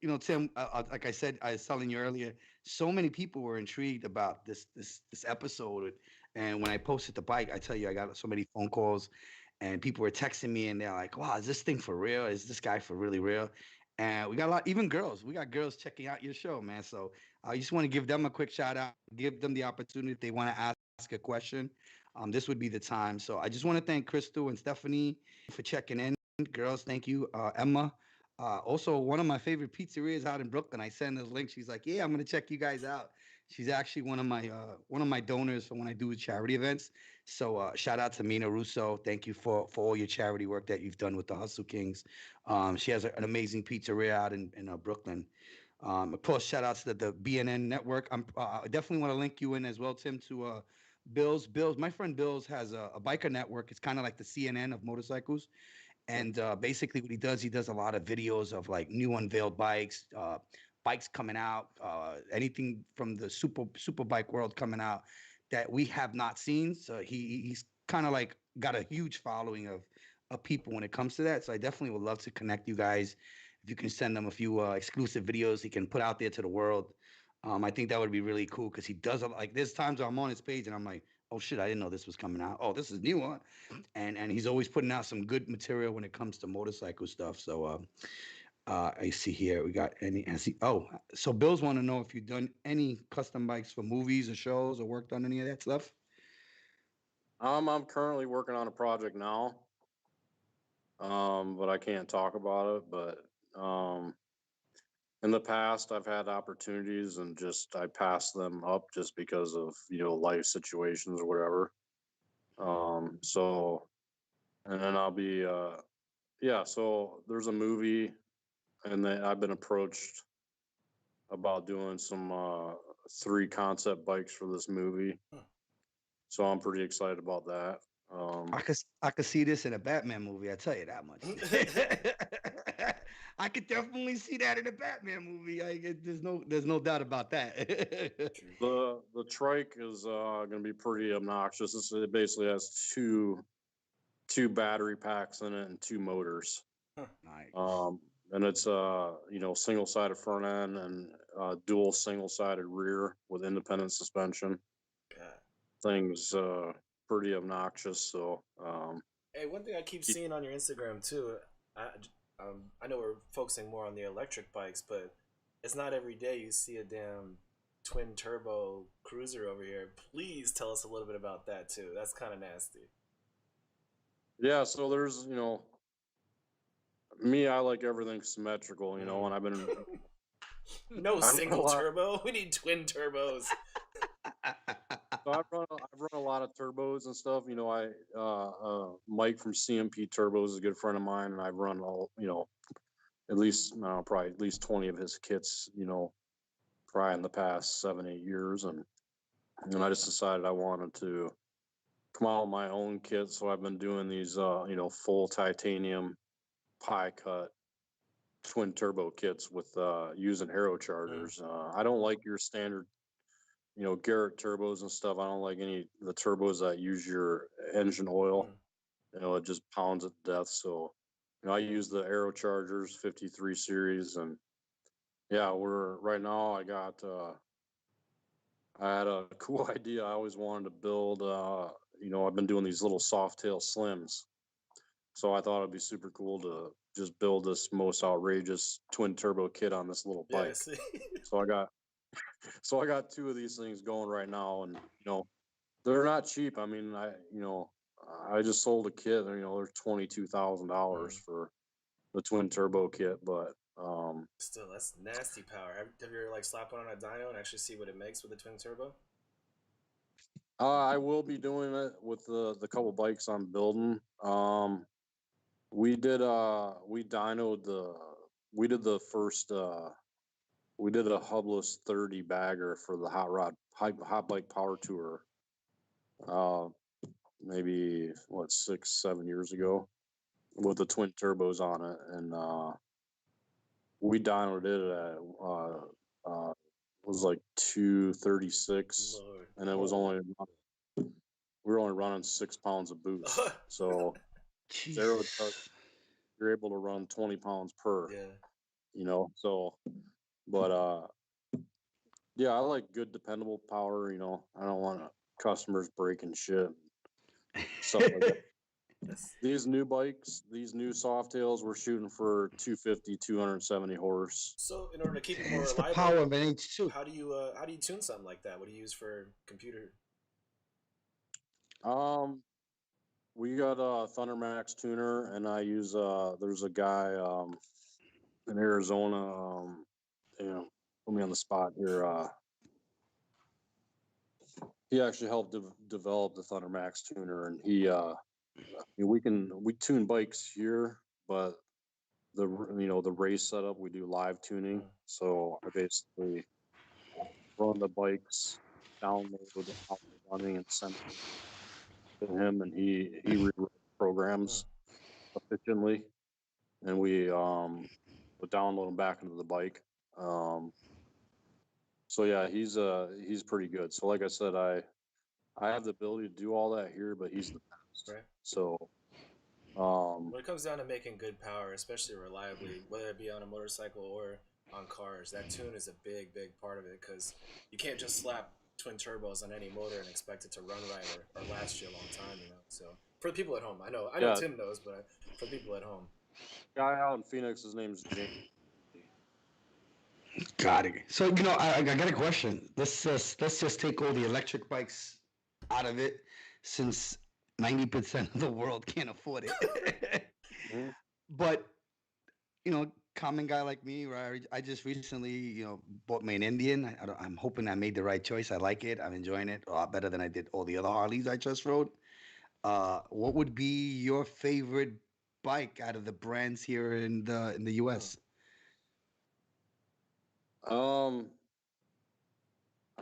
you know, Tim, like I said, I was telling you earlier, so many people were intrigued about this episode, and when I posted the bike, I tell you, I got so many phone calls, and people were texting me, and they're like, "Wow, is this thing for real? Is this guy for really real?" And we got a lot, even girls. We got girls checking out your show, man. So I just want to give them a quick shout out, give them the opportunity if they want to ask a question. This would be the time. So I just want to thank Crystal and Stephanie for checking in. Girls, thank you. Emma, also one of my favorite pizzerias out in Brooklyn. I send this link. She's like, "Yeah, I'm gonna check you guys out." She's actually one of my donors for when I do charity events. So shout out to Mina Russo. Thank you for all your charity work that you've done with the Hustle Kings. She has an amazing pizzeria out in Brooklyn. Of course, shout out to the BNN network. I definitely want to link you in as well, Tim, to Bill's. My friend Bill's has a biker network. It's kind of like the CNN of motorcycles. And basically, what he does a lot of videos of like new unveiled bikes, bikes coming out, anything from the super bike world coming out that we have not seen. So he's kind of like got a huge following of people when it comes to that. So I definitely would love to connect you guys. If you can send them a few exclusive videos he can put out there to the world, I think that would be really cool because he does like there's times where I'm on his page and I'm like, oh shit, I didn't know this was coming out. Oh, this is new, huh? And he's always putting out some good material when it comes to motorcycle stuff. So I see here we got any. I see. Oh, so Bills want to know if you've done any custom bikes for movies or shows or worked on any of that stuff. I'm currently working on a project now, but I can't talk about it. But in the past, I've had opportunities and just I passed them up just because of life situations or whatever. So and then I'll be yeah. So there's a movie, and then I've been approached about doing some 3 concept bikes for this movie. So I'm pretty excited about that. I could see this in a Batman movie. I tell you that much. I could definitely see that in a Batman movie. There's no doubt about that. The trike is going to be pretty obnoxious. It basically has two battery packs in it and 2 motors. Nice. And it's single sided front end and dual single sided rear with independent suspension. God. Things pretty obnoxious. So Hey, one thing I keep seeing on your Instagram too, I know we're focusing more on the electric bikes, but it's not every day you see a damn twin turbo cruiser over here. Please tell us a little bit about that too. That's kind of nasty. yeah, so there's me, I like everything symmetrical, and I've been No single turbo. We need twin turbos. So I've run a lot of turbos and stuff. Mike from CMP Turbos is a good friend of mine, and I've run all at least probably at least 20 of his kits. Probably in the past 7-8 years, and I just decided I wanted to come out with my own kit. So I've been doing these full titanium pie cut twin turbo kits with using aerochargers. I don't like your standard Garrett turbos and stuff. I don't like any of the turbos that use your engine oil. It just pounds it to death. So, I use the aerochargers 53 series, and yeah, we're right now. I had a cool idea. I always wanted to build. I've been doing these little soft tail slims, so I thought it'd be super cool to just build this most outrageous twin turbo kit on this little bike. Yes. So I got 2 of these things going right now, and they're not cheap. I mean, I just sold a kit. They're $22,000 for the twin turbo kit, but Still, that's nasty power. Have you ever like slapped one on a dyno and actually see what it makes with a twin turbo? I will be doing it with the couple bikes I'm building. We did we dynoed we did the first we did a hubless 30 bagger for the hot bike power tour. Uh, maybe what 6-7 years ago with the twin turbos on it, and we dynoed it at it was like 236, Lord. and it was only we were only running 6 pounds of boost. So zero to Jesus. you're able to run 20 pounds per, Yeah. so, but yeah, I like good dependable power. I don't want customers breaking shit, stuff like that. That's, These new bikes, these new Softails, we're shooting for 250, 270 horse. so in order to keep it more It's the reliable, power of an H2. how do you tune something like that? What do you use for computer? We got a Thundermax tuner, and I use there's a guy in Arizona, put me on the spot here. He actually helped develop the Thundermax tuner, and we tune bikes here, but the race setup we do live tuning. So I basically run the bikes, download how they're running, and send it to him, and he rewrites programs efficiently, and we would download them back into the bike. So yeah, he's pretty good. So like I said, I have the ability to do all that here, but he's the best. Right. So When it comes down to making good power, especially reliably, whether it be on a motorcycle or on cars, that tune is a big, big part of it because you can't just slap twin turbos on any motor and expect it to run right or last you a long time, So for the people at home, I know yeah, Tim knows, but for the people at home, guy out in Phoenix, his name's James. Got it. So I got a question. Let's just take all the electric bikes out of it, since 90% of the world can't afford it. Mhm. But common guy like me, right? I just recently, bought me an Indian. I'm hoping I made the right choice. I like it. I'm enjoying it a lot better than I did all the other Harleys I just rode. What would be your favorite bike out of the brands here in the U.S.?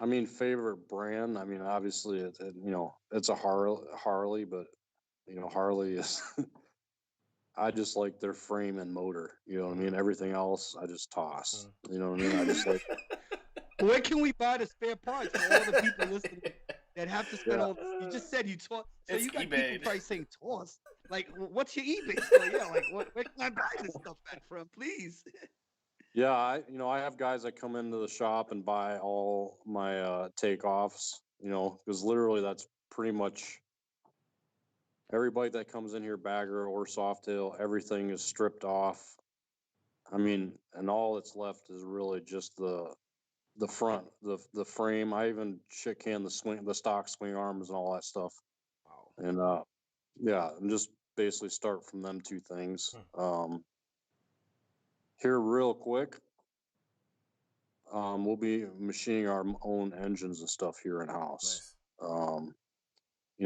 I mean, favorite brand. I mean, obviously, it's a Harley, but Harley is. I just like their frame and motor. You know what I mean? Everything else, I just toss. You know what I mean? I just like. Where can we buy the spare parts for all the people listening that have to spend all? You just said you toss, so It's you got eBay. people probably saying toss. Like, what's your eBay store? Yeah, like, where can I buy this stuff at from, please? Yeah, I have guys that come into the shop and buy all my takeoffs. Because literally that's pretty much every bike that comes in here, bagger or softail, everything is stripped off. I mean, and all that's left is really just the front, the frame. I even shit can the stock swing arms and all that stuff. Wow. And yeah, and just basically start from them two things. Here real quick, we'll be machining our own engines and stuff here in house. Nice.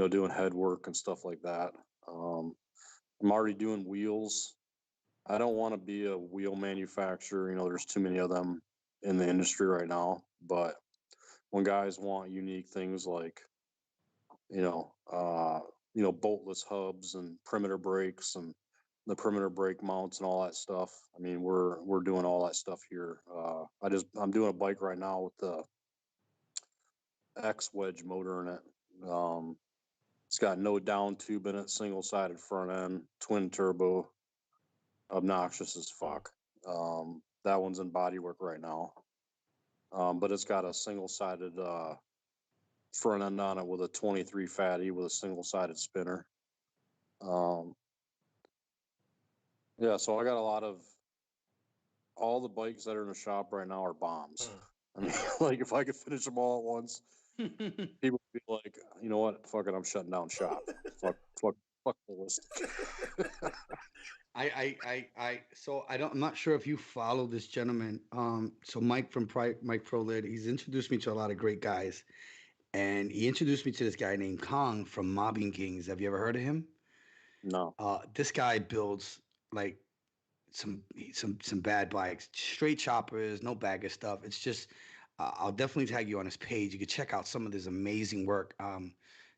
Doing head work and stuff like that. I'm already doing wheels. I don't want to be a wheel manufacturer. There's too many of them in the industry right now. But when guys want unique things like, boltless hubs and perimeter brakes and the perimeter brake mounts and all that stuff. I mean, we're doing all that stuff here. I'm doing a bike right now with the X wedge motor in it. It's got no down tube in it, single sided front end, twin turbo, obnoxious as fuck. That one's in bodywork right now. But it's got a single sided front end on it with a 23 fatty with a single sided spinner. Yeah, so I got all the bikes that are in the shop right now are bombs. I mean, like if I could finish them all at once, people would be like, you know what, fuck it, I'm shutting down shop. fuck Fuck the list. I'm not sure if you follow this gentleman. So Mike from Mike ProLid, he's introduced me to a lot of great guys, and he introduced me to this guy named Kong from Mobbing Kings. Have you ever heard of him? No. This guy builds like some bad bikes, straight choppers, no bagger stuff. It's just, I'll definitely tag you on his page. You can check out some of this amazing work.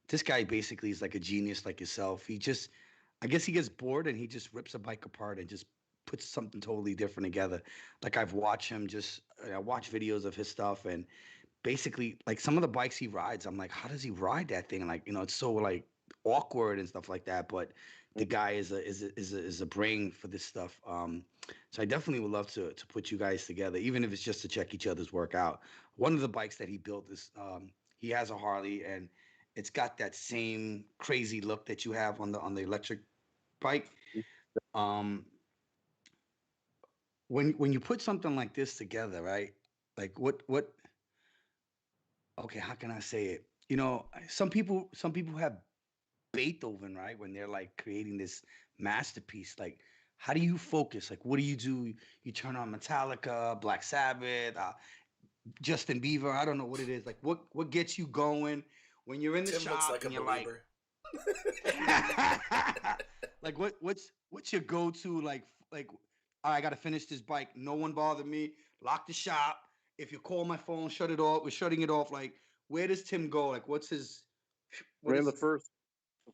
This guy basically is like a genius like yourself. I guess he gets bored and he just rips a bike apart and just puts something totally different together. Like I've watched him I watch videos of his stuff, and basically like some of the bikes he rides, I'm like, how does he ride that thing? Like, it's so like awkward and stuff like that. But the guy is a brain for this stuff. So I definitely would love to put you guys together, even if it's just to check each other's work out. One of the bikes that he built is he has a Harley, and it's got that same crazy look that you have on the electric bike. When you put something like this together, right? Like what okay, how can I say it? Some people have Beethoven, right? When they're like creating this masterpiece, like how do you focus? Like what do? You turn on Metallica, Black Sabbath, Justin Bieber. I don't know what it is. Like what gets you going when you're in the Tim looks shop like a and you're believer. like what's your go-to like all right, I gotta finish this bike. No one bother me. Lock the shop. If you call my phone, shut it off. We're shutting it off. Like where does Tim go? Like what's his? I mean, the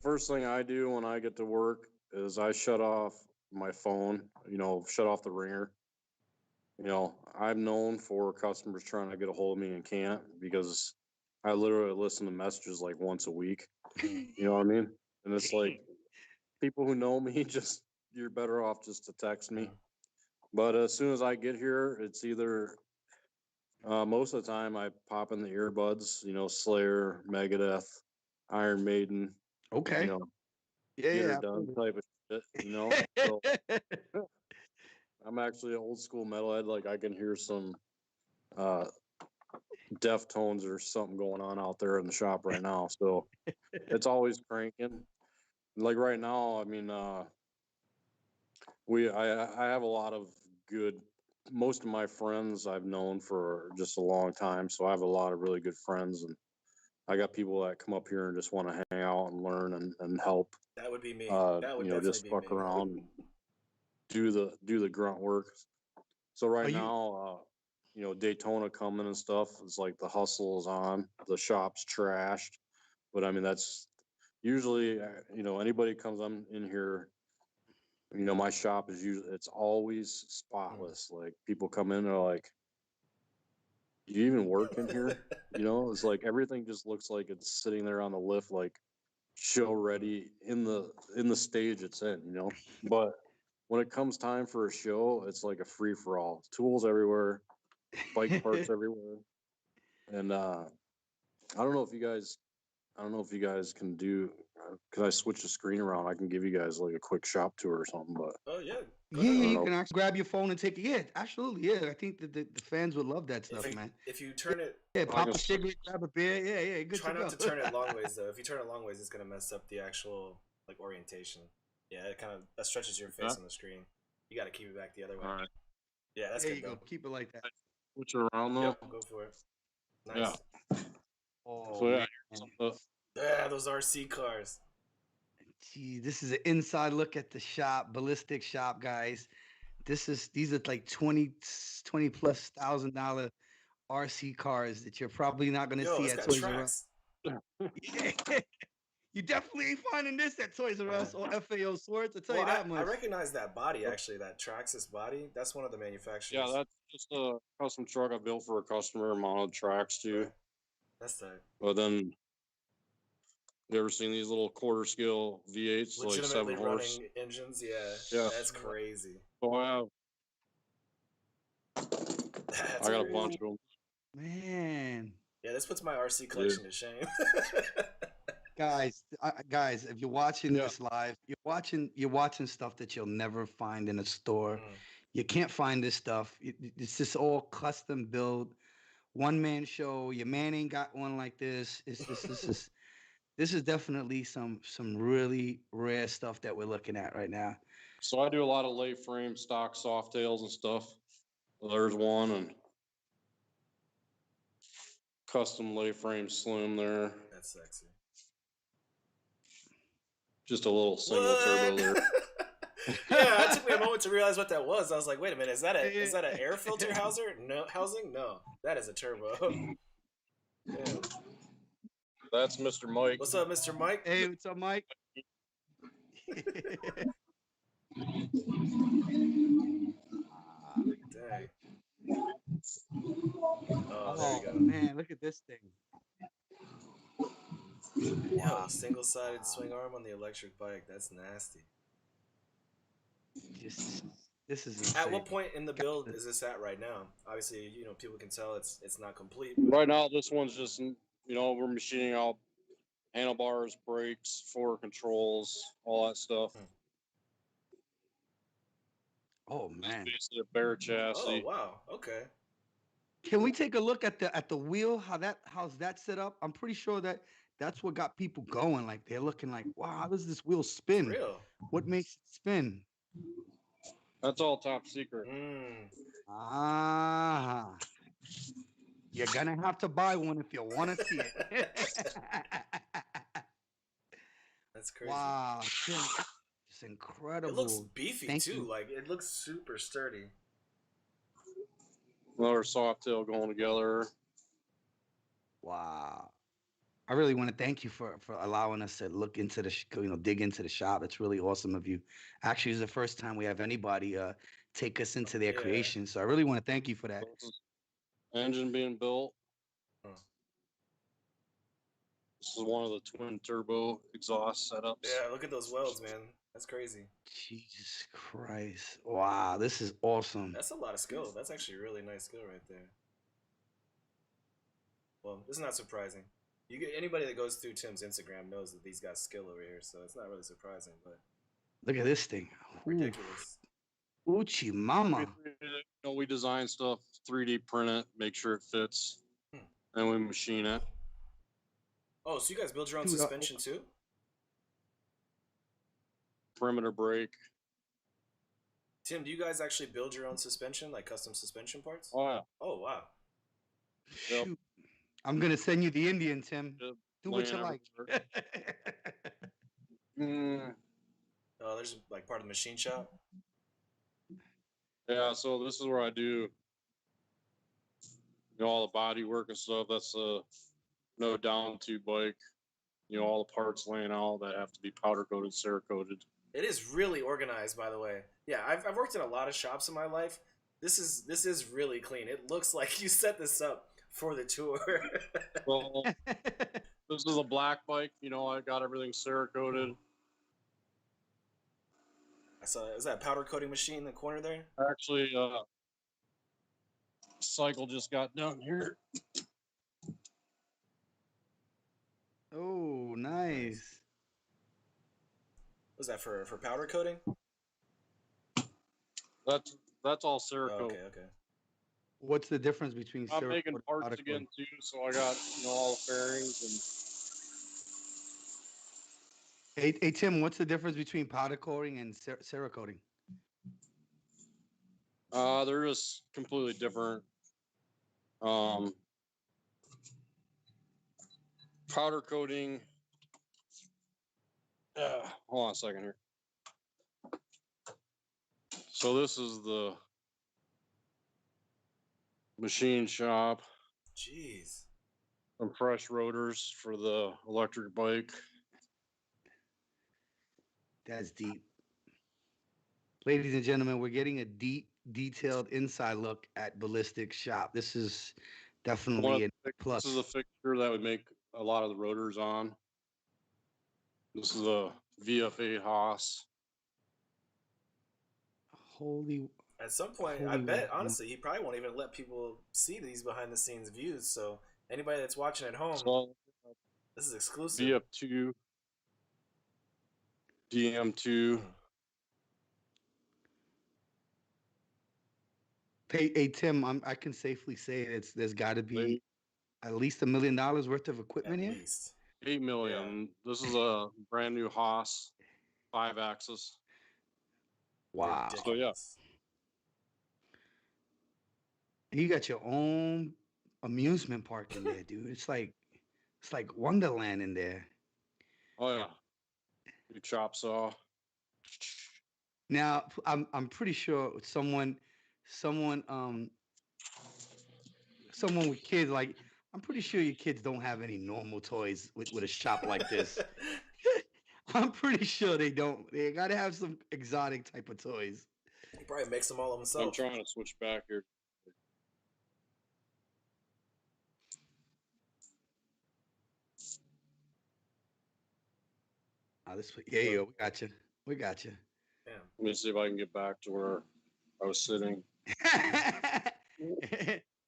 first thing I do when I get to work is I shut off my phone. Shut off the ringer. I'm known for customers trying to get a hold of me and can't, because I literally listen to messages like once a week. You know what I mean? And it's like people who know me, just you're better off just to text me. But as soon as I get here, it's either most of the time I pop in the earbuds, Slayer, Megadeth, Iron Maiden, Okay. Get Yeah. her done type of shit, So I'm actually an old school metalhead. Like I can hear some Deftones or something going on out there in the shop right now. So it's always cranking. Like right now, I mean, I have a lot of good. Most of my friends I've known for just a long time, so I have a lot of really good friends, and I got people that come up here and just want to hang out and learn and help. That would be me. That would definitely just be fuck me. around and do the grunt work. So right now, Daytona coming and stuff. It's like the hustle is on. The shop's trashed, but I mean that's usually anybody comes in here. My shop is usually it's always spotless. Like people come in, they're like, "Do you even work in here?" It's like everything just looks like it's sitting there on the lift, like show ready in the stage it's in. But when it comes time for a show, it's like a free for all. Tools everywhere, bike parts everywhere, and I don't know if you guys can do. Can I switch the screen around? I can give you guys like a quick shop tour or something. But Oh yeah. Yeah, you can actually grab your phone and take it. Yeah, absolutely. Yeah, I think that the fans would love that stuff, man. If you turn it, Yeah, pop a cigarette, grab a beer. Yeah, good try to not go. to turn it long ways though. If you turn it long ways, it's gonna mess up the actual like orientation. Yeah, it kind of that stretches your face on the screen. You got to keep it back the other way. all right, Yeah, that's There good you though. go. Keep it like that. switch it around though. Yep, go for it. Nice. Yeah. Oh, So yeah, man. Yeah, those RC cars. Gee, this is an inside look at the shop, ballistic shop, guys. These are like 20 plus $1,000 RC cars that you're probably not gonna Yo, see it's at got Toys R Us. tracks. Yeah. You definitely ain't finding this at Toys R Us or FAO Sports. I'll tell you that much. I recognize that body actually, that Traxxas body. That's one of the manufacturers. yeah, that's just a custom truck I built for a customer, mounted tracks too. Right. That's the But then, you ever seen these little quarter scale V8s, like legitimately 7 horse? running engines. Yeah, Yeah. that's crazy. So I That's got a crazy. bunch of them. Man. Yeah, this puts my RC collection to shame. Guys, if you're watching this live, you're watching stuff that you'll never find in a store. You can't find this stuff. It's just all custom build, one man show. Your man ain't got one like this. It's This is definitely some really rare stuff that we're looking at right now. So I do a lot of lay frame stock soft tails and stuff. There's one, and custom lay frame slim there. That's sexy. Just a little single turbo there. Yeah, it took me a moment to realize what that was. I was like, wait a minute, is that an air filter housing? No, that is a turbo. Yeah. That's Mr. Mike. What's up, Mr. Mike? Hey, what's up, Mike? Dang. Oh, there you go. Man, look at this thing. Yo, single-sided swing arm on the electric bike. That's nasty. This is insane. At what point in the build is this at right now? Obviously, people can tell it's not complete. Right now, this one's just, we're machining out handlebars, brakes, forward controls, all that stuff. Oh man, Basically a bare chassis. Oh wow, okay. can we take a look at the wheel? How's that set up? I'm pretty sure that's what got people going. Like they're looking like, wow, how does this wheel spin? Real. What makes it spin? That's all top secret. Ah, you're gonna have to buy one if you want to see it. That's crazy. Wow, Tim, it's incredible. It looks beefy Thank too. you. Like it looks super sturdy. Another soft tail going together. Wow. I really want to thank you for allowing us to look into dig into the shop. It's really awesome of you. Actually, it's the first time we have anybody take us into their Yeah. creation. So I really want to thank you for that. Engine being built. Huh. This is one of the twin turbo exhaust setups. Yeah, look at those welds, man. That's crazy. Jesus Christ. Wow, this is awesome. That's a lot of skill. That's actually a really nice skill right there. Well, it's not surprising. You get anybody that goes through Tim's Instagram knows that he's got skill over here, so it's not really surprising, but Look at this thing. ridiculous. Oochie mama. We design stuff, 3D print it, make sure it fits, and we machine it. Oh, so you guys build your own Dude, suspension too? Perimeter brake. Tim, do you guys actually build your own suspension, like custom suspension parts? Oh yeah. Oh wow. Yep. Shoot. I'm gonna send you the Indian, Tim. Yep. Do what you Laying like. everywhere. Oh, there's like part of the machine shop. Yeah, so this is where I do all the body work and stuff. That's a no down tube bike. All the parts laying out that have to be powder coated, Cerakoted. It is really organized, by the way. Yeah, I've worked in a lot of shops in my life. This is really clean. It looks like you set this up for the tour. Well, this is a black bike. I got everything Cerakoted. I saw. Is that a powder coating machine in the corner there? Actually, cycle just got done here. Oh, nice. Was that for powder coating? That's all Oh, Cerakote. okay. What's the difference between I'm Cerakote making and parts powder again coating? too, so I got all the fairings Hey Tim, what's the difference between powder coating and Cerakoting? and they're just completely different. Powder coating. Hold on a second here. So this is the machine shop. Jeez. Some fresh rotors for the electric bike. That's deep. Ladies and gentlemen, we're getting a deep, detailed inside look at Ballistic Shop. This is definitely a plus. This is a fixture that would make a lot of the rotors on. This is a VFA Haas. Holy. At some point, I Holy bet, wow. honestly, he probably won't even let people see these behind the scenes views. So anybody that's watching at home, So this is exclusive. VF2, DM2. Hey Tim, I can safely say there's got to be at least $1 million worth of equipment At here. least. 8 million. This is a brand new Haas 5-axis. Wow. So yeah, Ridiculous. You got your own amusement park in there, dude. It's like Wonderland in there. oh yeah, you chop saw. Now, I'm pretty sure someone someone with kids, like, I'm pretty sure your kids don't have any normal toys with a shop like this. I'm pretty sure they don't. They got to have some exotic type of toys. He probably makes them all I'm himself. trying to switch back here. Yeah, we got you. We got you. Damn. Let me see if I can get back to where I was sitting.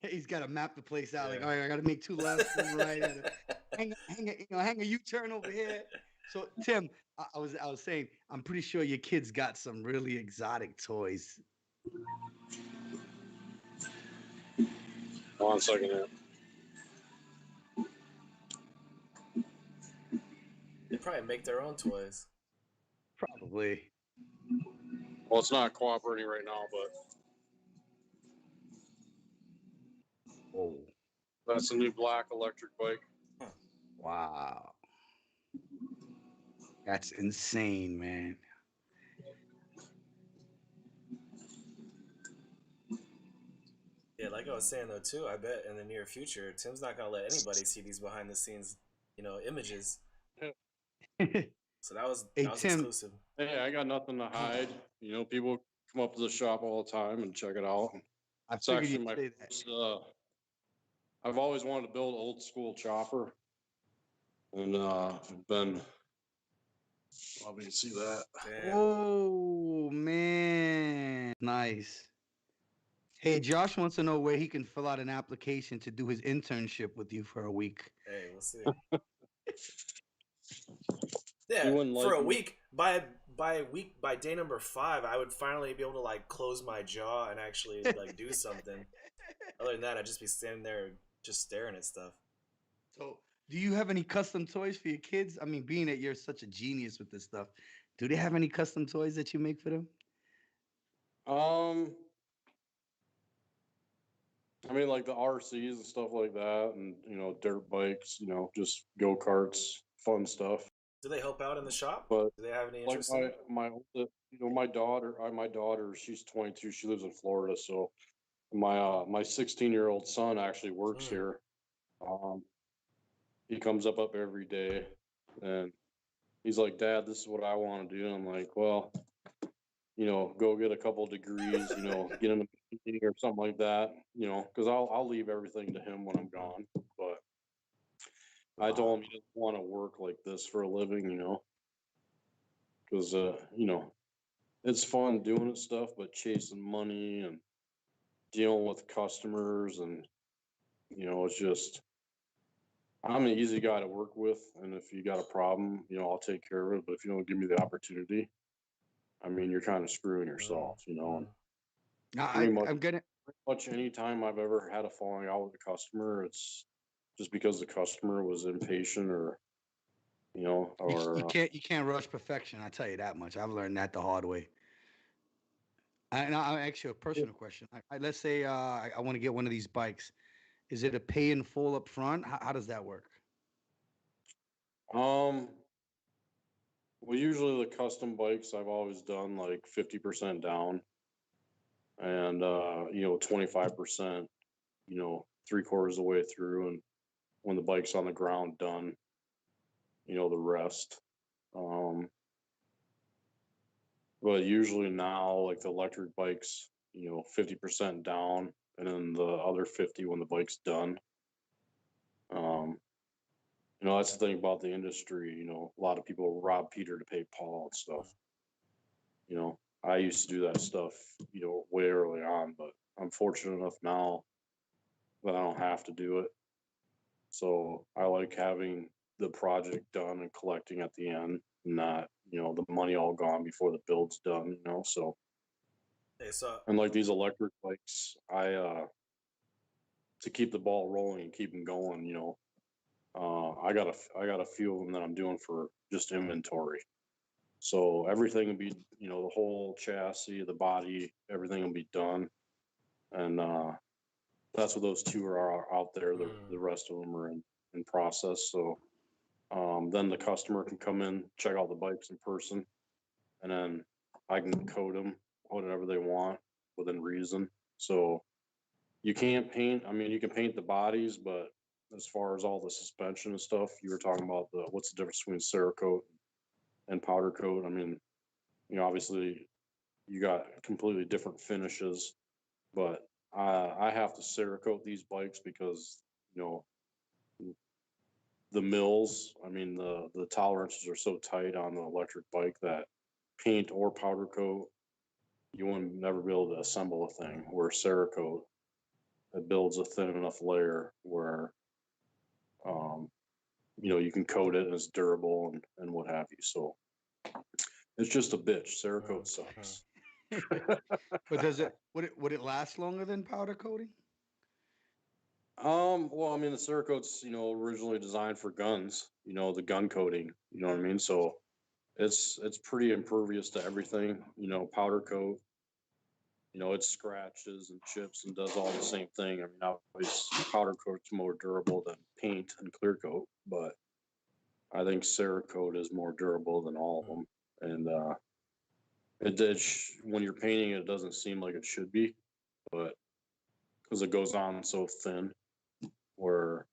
He's got to map the place out. Like, Yeah. all right, I got to make 2 left, 1 right. Hang a U-turn over here. So, Tim, I was saying, I'm pretty sure your kids got some really exotic toys. 1 second here. They probably make their own toys. Probably. Well, it's not cooperating right now, but Oh, that's a new black electric bike. wow. That's insane, man. Yeah, like I was saying though too, I bet in the near future, Tim's not gonna let anybody see these behind the scenes, images. So that was Hey, that was Tim. exclusive. Hey, I got nothing to hide. People come up to the shop all the time and check it out. I It's figured actually you'd my say that. first, I've always wanted to build old school chopper. And been, let me see that. Damn. Oh, man. Nice. Hey, Josh wants to know where he can fill out an application to do his internship with you for a week. Hey, we'll see. You Yeah, wouldn't for like a me. week, by day number 5, I would finally be able to like close my jaw and actually like do something. Other than that, I'd just be standing there just staring at stuff. So, do you have any custom toys for your kids? I mean, being that you're such a genius with this stuff, do they have any custom toys that you make for them? I mean, like the RCs and stuff like that, and dirt bikes, just go karts, fun stuff. Do they help out in the shop? But Do they have any like interest in it? my daughter, she's 22. She lives in Florida, so my 16-year-old son actually works Mm. here. He comes up every day, and he's like, "Dad, this is what I want to do." And I'm like, "Well, go get a couple degrees, get in a meeting or something like that, because I'll leave everything to him when I'm gone." But I told him he doesn't want to work like this for a living, because it's fun doing stuff, but chasing money and dealing with customers, and it's just I'm an easy guy to work with, and if you got a problem, I'll take care of it. But if you don't give me the opportunity, I mean, you're kind of screwing yourself, Mm. Now, Pretty much. I'm gonna. Much any time I've ever had a falling out with a customer, it's just because the customer was impatient or You or can't rush perfection. I tell you that much. I've learned that the hard way. I'll ask you a personal question. Let's say I want to get one of these bikes. Is it a pay in full up front? How does that work? well, usually the custom bikes I've always done like 50% down and 25%, 3/4 of the way through, and when the bike's on the ground done, the rest. um but usually now, like the electric bikes, 50% down, and then the other 50 when the bike's done. um that's the thing about the industry. A lot of people rob Peter to pay Paul and stuff. I used to do that stuff, way early on, but I'm fortunate enough now that I don't have to do it. So I like having the project done and collecting at the end, not, the money all gone before the build's done, so. Hey, so And like these electric bikes, to keep the ball rolling and keep them going, I got a few of them that I'm doing for just inventory. So everything will be, the whole chassis, the body, everything will be done. And that's what those two are out there. The rest of them are in process. So then the customer can come in, check out the bikes in person, and then I can code them whatever they want within reason. So you can't paint. I mean, you can paint the bodies, but as far as all the suspension and stuff, you were talking about what's the difference between Cerakote and powder coat. I mean, obviously you got completely different finishes, but I have to Cerakote these bikes because you know the mills. I mean, the tolerances are so tight on the electric bike that paint or powder coat, you wouldn't never be able to assemble a thing. Where Cerakote, it builds a thin enough layer where um, you can coat it and it's durable and what have you. So it's just a bitch. Cerakote sucks. But would it last longer than powder coating? Well, I mean, the Cerakote's, originally designed for guns, the gun coating, you know what I mean? So it's pretty impervious to everything, powder coat, it scratches and chips and does all the same thing. I mean, obviously powder coat's more durable than paint and clear coat, but I think Cerakote is more durable than all of them. And when you're painting it, it doesn't seem like it should be, but because it goes on so thin, where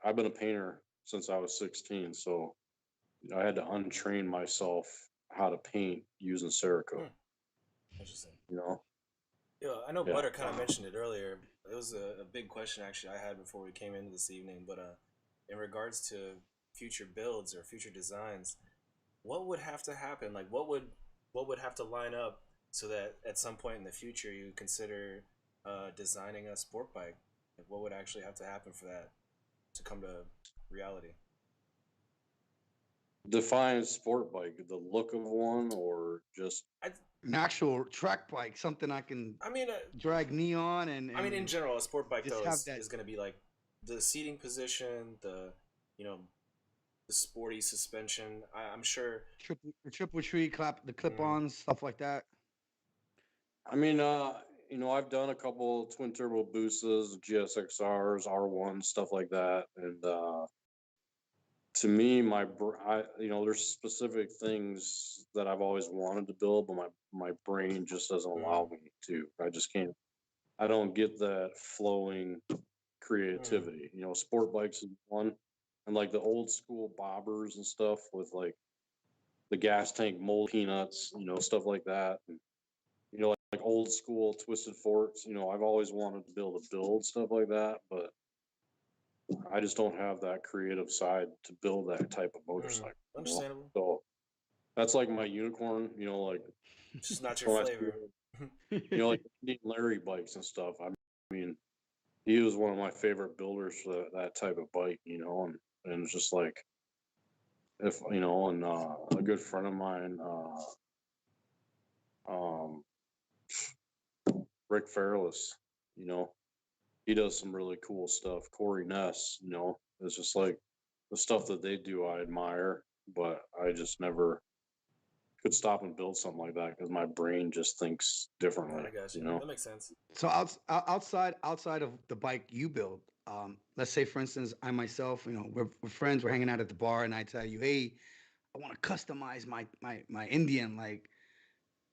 I've been a painter since I was 16, so I had to untrain myself how to paint using Cerakote. Interesting. Yeah, I know Yeah. Butter kind of mentioned it earlier. It was a big question actually I had before we came into this evening. But in regards to future builds or future designs, what would have to happen? Like, what would have to line up so that at some point in the future you consider designing a sport bike? Like, what would actually have to happen for that to come to reality? Define sport bike, the look of one, or just I An actual track bike, something I can I mean, drag neon and I mean, in general, a sport bike just though have that is going to be like the seating position, you know the sporty suspension. I'm sure. triple tree clap, the Mm, clip-ons, stuff like that. I mean, I've done a couple twin turbo boosters, GSXRs, R1s, stuff like that, and to me, there's specific things that I've always wanted to build, but my brain just doesn't allow mm, me to. I just can't. I don't get that flowing mm. creativity. Sport bikes is one, and like the old school bobbers and stuff with like the gas tank mold peanuts, stuff like that. And, like old school twisted forks. I've always wanted to build stuff like that, but I just don't have that creative side to build that type of motorcycle. Understandable. So that's like my unicorn. Like It's just not your when I see, flavor. like Indian Larry bikes and stuff. I mean, he was one of my favorite builders for that type of bike. And it's just like if and a good friend of mine, um, Rick Fairless, you know, he does some really cool stuff. Corey Ness, it's just like the stuff that they do, I admire, but I just never could stop and build something like that because my brain just thinks differently. I got you. You know, That makes sense. So outside of the bike you build, let's say for instance, I myself, we're friends, we're hanging out at the bar, and I tell you, hey, I want to customize my Indian. Like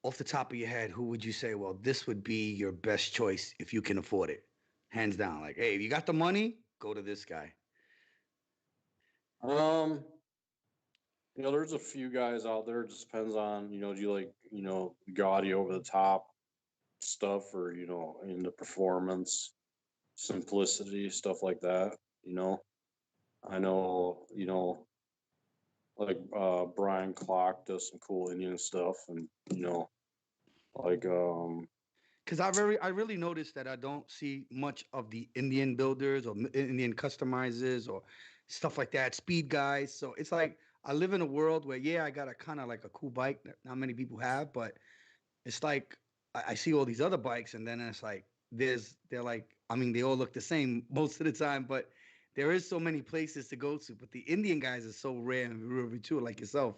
off the top of your head, who would you say? Well, this would be your best choice if you can afford it, hands down. Like, hey, if you got the money, go to this guy. um, there's a few guys out there. It just depends on, do you like, gaudy over the top stuff or, in the performance, simplicity, stuff like that. You know, I know, like Brian Clock does some cool Indian stuff, and like Because I really noticed that I don't see much of the Indian builders or Indian customizers or stuff like that, speed guys. So it's like I live in a world where yeah, I got a kind of like a cool bike that not many people have, but it's like I see all these other bikes, and then it's like they're like, I mean, they all look the same most of the time, but there is so many places to go to. But the Indian guys are so rare and ruby too, like yourself.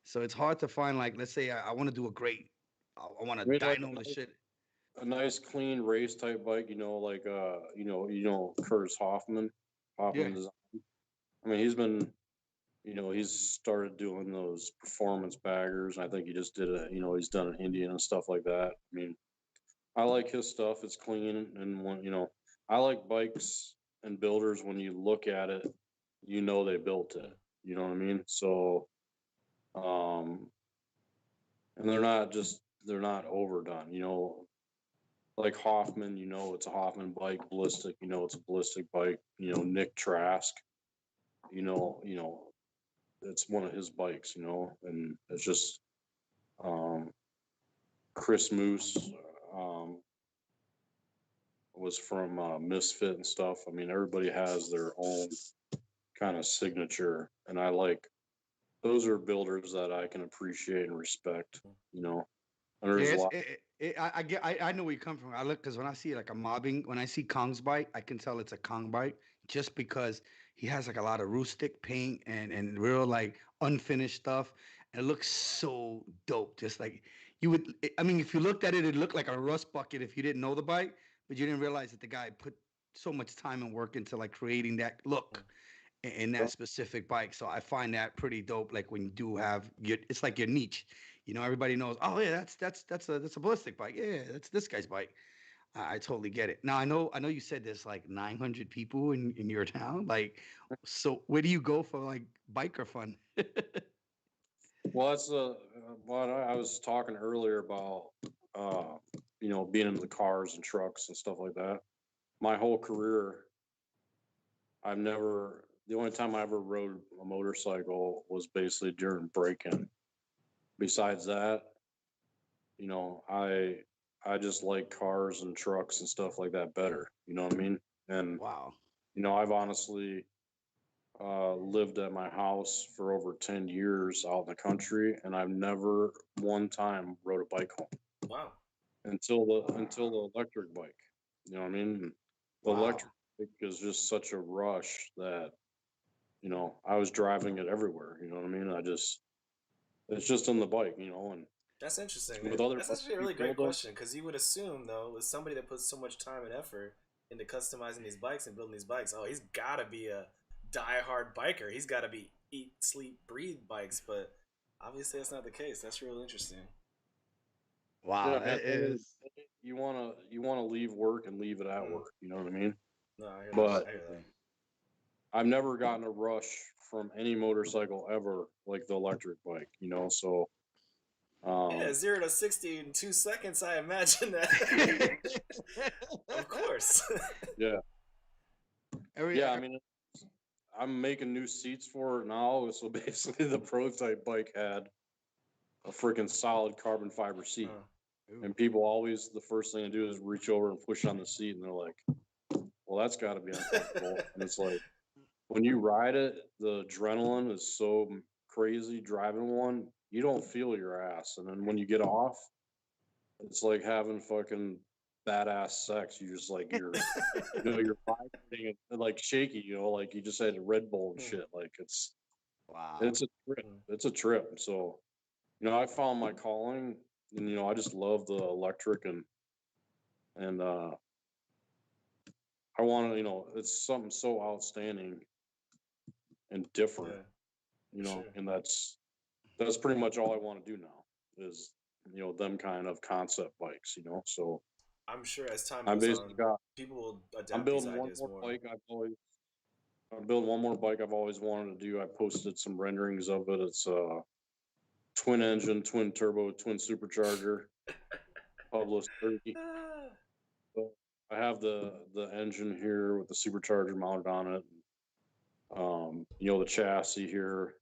So it's hard to find. Like, let's say I want to do a great, I want to I mean, like dyno the shit. a nice clean race type bike, like Curtis Hoffman, Yeah. Design. I mean, he's started doing those performance baggers. I think he just did he's done an Indian and stuff like that. I mean, I like his stuff. It's clean and I like bikes and builders when you look at it, they built it. You know what I mean? So, and they're not overdone. Like Hoffman, it's a Hoffman bike. Ballistic, it's a ballistic bike. Nick Trask, it's one of his bikes. And it's just Chris Moose was from Misfit and stuff. I mean, everybody has their own kind of signature, and those are builders that I can appreciate and respect. And there's a Yes, lot. I know where you come from. I look because when I see like when I see Kong's bike, I can tell it's a Kong bike just because he has like a lot of rustic paint and real like unfinished stuff. And it looks so dope. Just like you would, I mean, if you looked at it, it looked like a rust bucket if you didn't know the bike, but you didn't realize that the guy put so much time and work into like creating that look in that specific bike. So I find that pretty dope. Like when you do have it's like your niche. Everybody knows. Oh yeah, that's a ballistic bike. Yeah, that's this guy's bike. I totally get it. Now I know you said there's like 900 people in your town. Like, so where do you go for like biker fun? Well, that's what I was talking earlier about. Being in the cars and trucks and stuff like that. My whole career, the only time I ever rode a motorcycle was basically during break-in. Besides that, I just like cars and trucks and stuff like that better. You know what I mean? And Wow. I've honestly lived at my house for over 10 years out in the country, and I've never one time rode a bike home Wow. until the electric bike. You know what I mean? The Wow. electric bike is just such a rush that I was driving it everywhere. You know what I mean? It's just on the bike. And That's interesting. with other That's actually a really people, great question because you would assume, though, with somebody that puts so much time and effort into customizing these bikes and building these bikes, oh, he's got to be a die-hard biker. He's got to be eat, sleep, breathe bikes. But obviously, that's not the case. That's really interesting. Wow. yeah, That man, is. you wanna leave work and leave it at work. You know what I mean? No, I hear But that. I hear that. I've never gotten a rush from any motorcycle ever like the electric bike. So Yeah, 0 to 60 in 2 seconds. I imagine that. Of course. yeah, Every, yeah. I mean, I'm making new seats for it now. So basically, the prototype bike had a freaking solid carbon fiber seat. And people always, the first thing they do is reach over and push on the seat, and they're like, well, that's got to be uncomfortable. And it's like, when you ride it, the adrenaline is so crazy driving one, you don't feel your ass. And then when you get off, it's like having fucking badass sex. You just like, you're vibrating and like shaky, like you just had a Red Bull and shit. Like wow. it's a trip. It's a trip. So, I found my calling, and, I just love the electric and I want to, it's something so outstanding and different, Sure. and that's pretty much all I want to do now is, them kind of concept bikes, So I'm sure as time I'm goes basically on, people will adapt I'm these building one ideas more more. bike. I'm building one more bike I've always wanted to do. I posted some renderings of it. It's a twin engine, twin turbo, twin supercharger, Published 30. So I have the engine here with the supercharger mounted on it. The chassis here.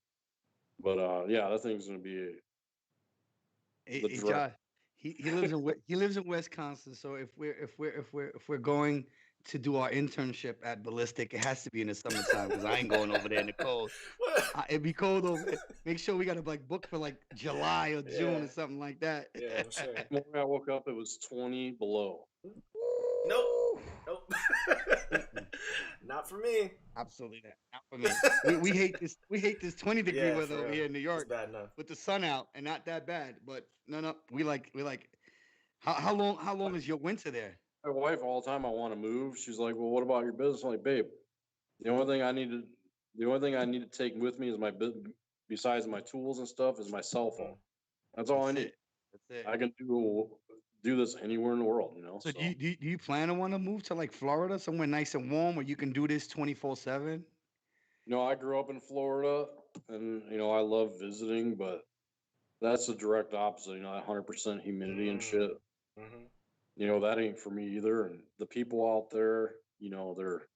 But yeah, that thing's gonna be the direct. Josh, he lives in he lives in Wisconsin. So if we're going to do our internship at Ballistic, it has to be in the summertime because I ain't going over there in the cold. It'd be cold over there. Make sure we got to like book for like July or June or something like that. Yeah, I'm sure. When I woke up, it was 20 below. Nope. Woo! Nope. Mm-mm. Not for me. Absolutely not for me. We hate this. We hate this 20-degree Yeah, weather for over real. here in New It's York bad enough. with the sun out and not that bad. But no. We like. How long is your winter there? My wife, all the time I want to move, she's like, "Well, what about your business?" I'm like, babe, the only thing I need to, the only thing I need to take with me is besides my tools and stuff, is my cell phone. Mm. That's all I That's need. it. That's it. I can do this anywhere in the world, you know. So do So you, do you, do you plan to want to move to like Florida, somewhere nice and warm where you can do this 24/7? I grew up in Florida, and I love visiting, but that's the direct opposite. 100% humidity and Mm. shit. Mm-hmm. That ain't for me either. And the people out there, they're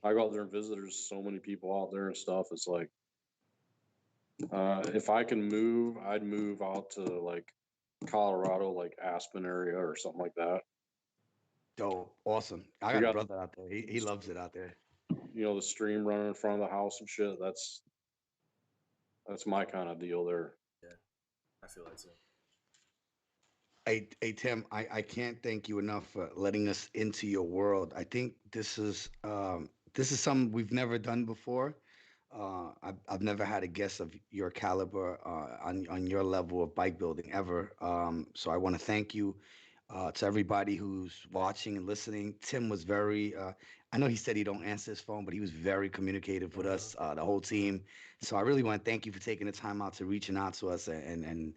I go out there and visit. There's so many people out there and stuff. It's like, if I can move, I'd move out to like Colorado, like Aspen area or something like that. Dope. Awesome. I We got a got brother out there. He loves it out there. the stream running in front of the house and shit. That's my kind of deal there. Yeah, I feel like so. Hey, Tim, I can't thank you enough for letting us into your world. I think this is something we've never done before. I've never had a guest of your caliber on your level of bike building ever. So I want to thank you to everybody who's watching and listening. Tim was very. I know he said he don't answer his phone, but he was very communicative with Mm-hmm. us, the whole team. So I really want to thank you for taking the time out to reaching out to us and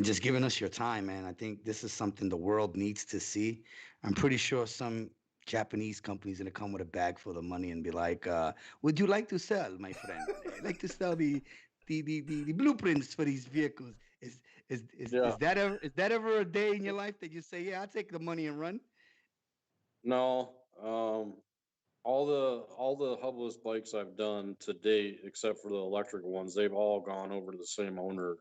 just giving us your time, man. I think this is something the world needs to see. I'm pretty sure some Japanese companies gonna come with a bag full of money and be like, "Would you like to sell, my friend? I'd like to sell the blueprints for these vehicles." Is is is Yeah. is that ever a day in your life that you say, "Yeah, I'll take the money and run"? No. All the hubless bikes I've done to date, except for the electric ones, they've all gone over to the same owner.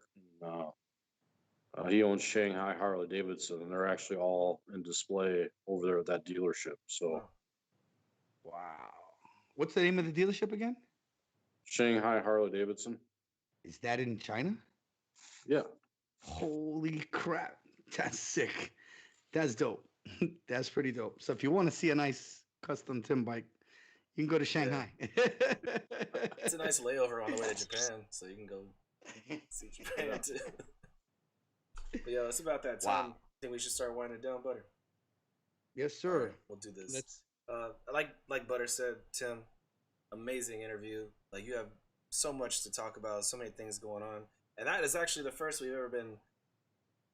He owns Shanghai Harley Davidson, and they're actually all in display over there at that dealership. So Wow. Wow. What's the name of the dealership again? Shanghai Harley Davidson. Is that in China? Yeah. Holy crap. That's sick. That's dope. That's pretty dope. So if you want to see a nice custom Tim bike, you can go to Yeah, Shanghai. it's a nice layover on the way to Japan, so you can go see Japan Yeah. too. But yeah, it's about that Wow. time. I think we should start winding it down, Butter. Yes, All right, sir. we'll do this. Let's. Like Butter said, Tim, amazing interview. Like you have so much to talk about, so many things going on, and that is actually the first we've ever been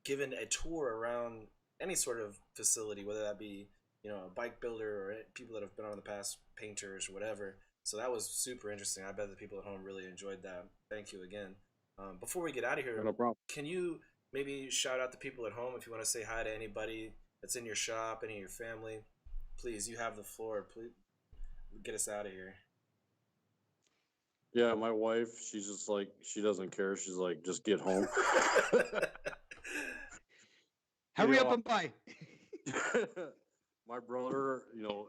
given a tour around any sort of facility, whether that be a bike builder or people that have been on the past, painters or whatever. So that was super interesting. I bet the people at home really enjoyed that. Thank you again. Before we get out of here, No problem. can you maybe shout out the people at home if you want to say hi to anybody that's in your shop, any of your family? Please, you have the floor. Please get us out of here. Yeah, my wife, she's just like, she doesn't care. She's like, just get home. Hurry up know, and buy. my brother,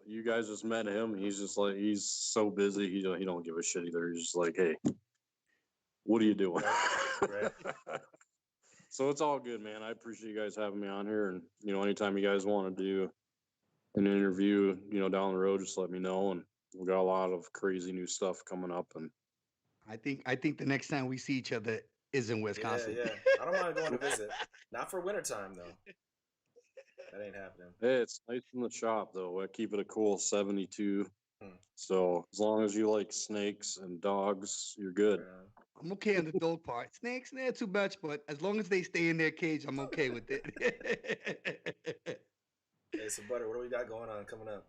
you guys just met him. He's just like, he's so busy. He don't give a shit either. He's just like, hey, what are you doing? Right. So it's all good, man. I appreciate you guys having me on here. And, anytime you guys want to do an interview, down the road, just let me know. And we got a lot of crazy new stuff coming up. And I think the next time we see each other is in Yeah, Wisconsin. yeah. I don't mind going to visit. Not for wintertime, though. That ain't happening. hey, it's nice in the shop, though. I keep it a cool 72. Hmm. So as long as you like snakes and dogs, you're good. Right on. I'm okay on the dog part. Snakes, not too much, but as long as they stay in their cage, I'm okay with it. Hey, so Butter, what do we got going on coming up?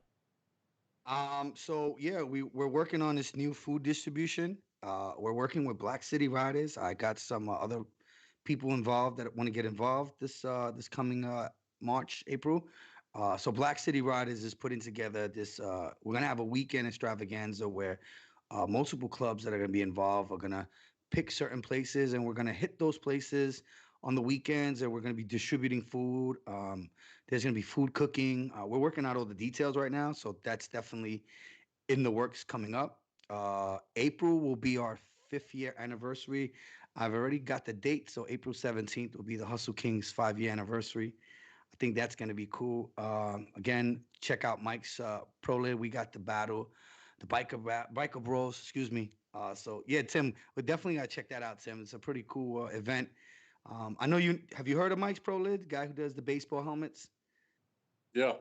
So yeah, we're working on this new food distribution. We're working with Black City Riders. I got some other people involved that want to get involved this coming March, April. So Black City Riders is putting together this. We're gonna have a weekend extravaganza where multiple clubs that are gonna be involved are gonna pick certain places, and we're gonna hit those places on the weekends, and we're gonna be distributing food. There's gonna be food cooking. We're working out all the details right now, so that's definitely in the works coming up. April will be our 5th-year anniversary. I've already got the date, so April 17th will be the Hustle Kings 5-year anniversary. I think that's going to be cool. Again, check out Mike's Pro Lid. We got the battle, the biker bros. Excuse me. So yeah, Tim, we definitely got to check that out, Tim. It's a pretty cool event. I know you have you heard of Mike's Pro Lid, the guy who does the baseball helmets. Yeah.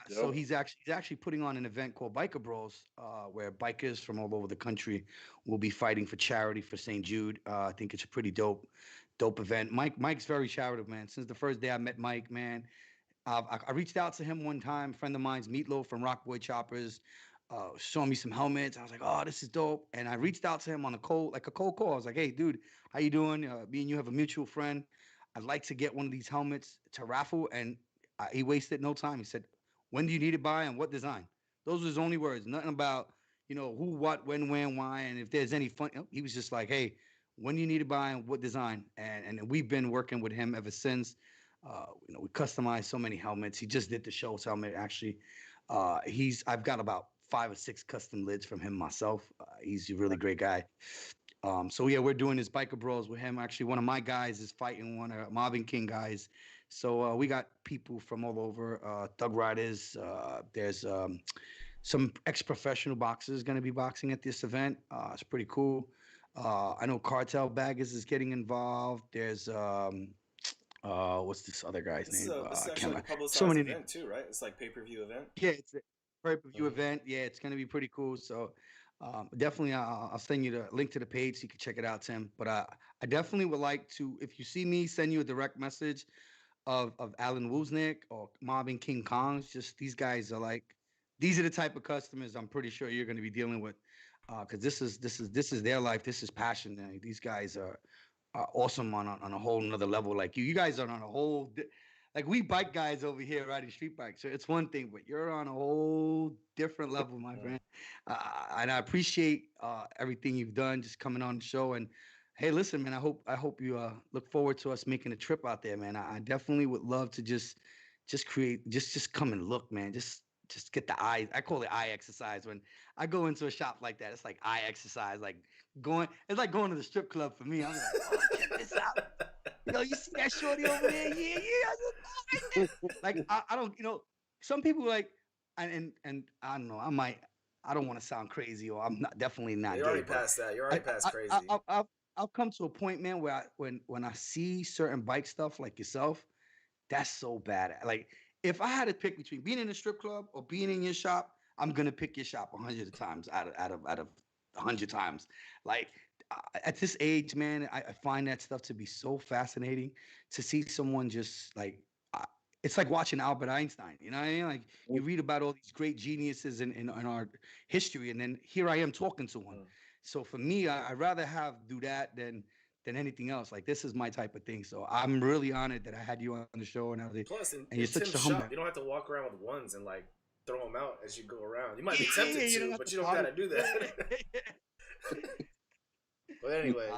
So Yep. he's actually putting on an event called Biker Bros, where bikers from all over the country will be fighting for charity for St. Jude. I think it's a pretty dope event. Mike's very charitable, man. Since the first day I met Mike, man, I reached out to him one time. A friend of mine's Meatloaf from Rockboy Choppers, showing me some helmets. I was like, "Oh, this is dope." And I reached out to him on a cold call. I was like, "Hey, dude, how you doing? Me and you have a mutual friend. I'd like to get one of these helmets to raffle." And he wasted no time. He said, "When do you need it by and what design?" Those were his only words. Nothing about who, what, when, why, and if there's any fun. He was just like, "Hey, when do you need it by and what design?" And we've been working with him ever since. We customized so many helmets. He just did the show's helmet actually. I've got about 5 or 6 custom lids from him myself. He's a really great guy. So yeah, we're doing this biker bros with him. Actually, one of my guys is fighting one of Mobbing King guys. So we got people from all over. Thug Riders. There's some ex-professional boxers going to be boxing at this event. It's pretty cool. I know Cartel Baggers is getting involved. There's what's this other guy's This is name? this is I can't actually like a remember. So publicized many names. event too, right? It's like pay-per-view event. Yeah, it's a pay-per-view Mhm. event. Yeah, it's gonna be pretty cool. So definitely, I'll send you the link to the page so you can check it out, Tim. But I definitely would like to, if you see me, send you a direct message of Alan Wozniak or Mobbing King Kongs. Just these guys are like, these are the type of customers I'm pretty sure you're going to be dealing with, because this is their life. This is passion. These guys are awesome on a whole nother level. Like you guys are on a whole. Like we bike guys over here riding street bikes, so it's one thing, but you're on a whole different level, my Mm. friend. And I appreciate everything you've done, just coming on the show. And hey, listen, man, I hope you look forward to us making a trip out there, man. I definitely would love to just create, just come and look, man. Just get the eye. I call it eye exercise when I go into a shop like that. It's like eye exercise, like it's like going to the strip club for me. I'm like, oh, check this out. You see that shorty over there? Yeah, yeah. Right there. Like I don't, some people like, and I don't know. I don't want to sound crazy, or I'm not definitely Yeah, not you're gay, already but past that. You're I, already past I, I, crazy. I, I've come to a point, man, where when I see certain bike stuff like yourself, that's so bad. Like if I had to pick between being in a strip club or being in your shop, I'm gonna pick your shop 100 times out of 100 times. Like at this age, man, I find that stuff to be so fascinating to see someone just like. It's like watching Albert Einstein, you know what I mean? Like you read about all these great geniuses in our history, and then here I am talking to one. Mm. So for me, I'd rather do that than anything else. Like this is my type of thing. So I'm really honored that I had you on the show and everything. Plus, And you're in such Tim's a humble. shop, you don't have to walk around with ones and like throw them out as you go around. You might Yeah, be yeah, tempted you don't to, have but to you don't follow. gotta do that. But Uh, anyways,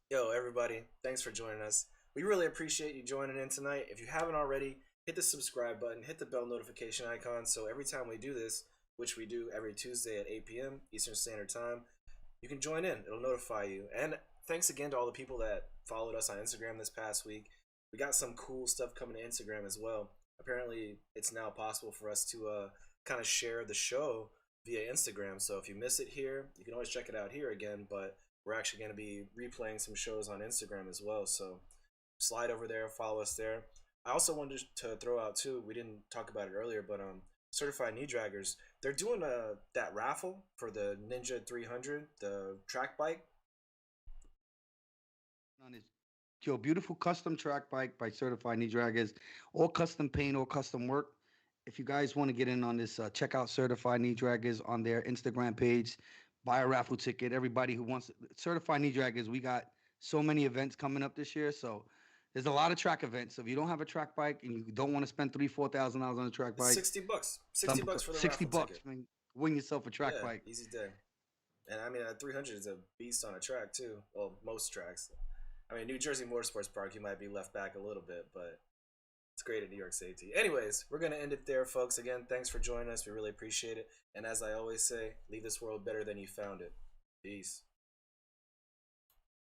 yo, everybody, thanks for joining us. We really appreciate you joining in tonight. If you haven't already, hit the subscribe button, hit the bell notification icon, so every time we do this, which we do every Tuesday at 8 p.m. Eastern Standard Time, you can join in. It'll notify you. And thanks again to all the people that followed us on Instagram this past week. We got some cool stuff coming to Instagram as well. Apparently, it's now possible for us to kind of share the show via Instagram. So if you miss it here, you can always check it out here again. But we're actually going to be replaying some shows on Instagram as well. So slide over there, follow us there. I also wanted to throw out too. We didn't talk about it earlier, but certified knee draggers. They're doing that raffle for the Ninja 300, the track bike. on this your beautiful custom track bike by Certified Knee Draggers, all custom paint, all custom work. If you guys want to get in on this, check out Certified Knee Draggers on their Instagram page. Buy a raffle ticket. Everybody who wants Certified Knee Draggers, we got so many events coming up this year. So there's a lot of track events. So if you don't have a track bike and you don't want to spend $3,000-4,000 on a track It's bike, $60. some $60 for the 60 raffle bucks, ticket. man. Win yourself a track Yeah, bike. easy day. And I mean, a 300 is a beast on a track too. Well, most tracks. I mean, New Jersey Motorsports Park, you might be left back a little bit, but it's great at New York Safety. Anyways, we're going to end it there, folks. Again, thanks for joining us. We really appreciate it. And as I always say, leave this world better than you found it. Peace.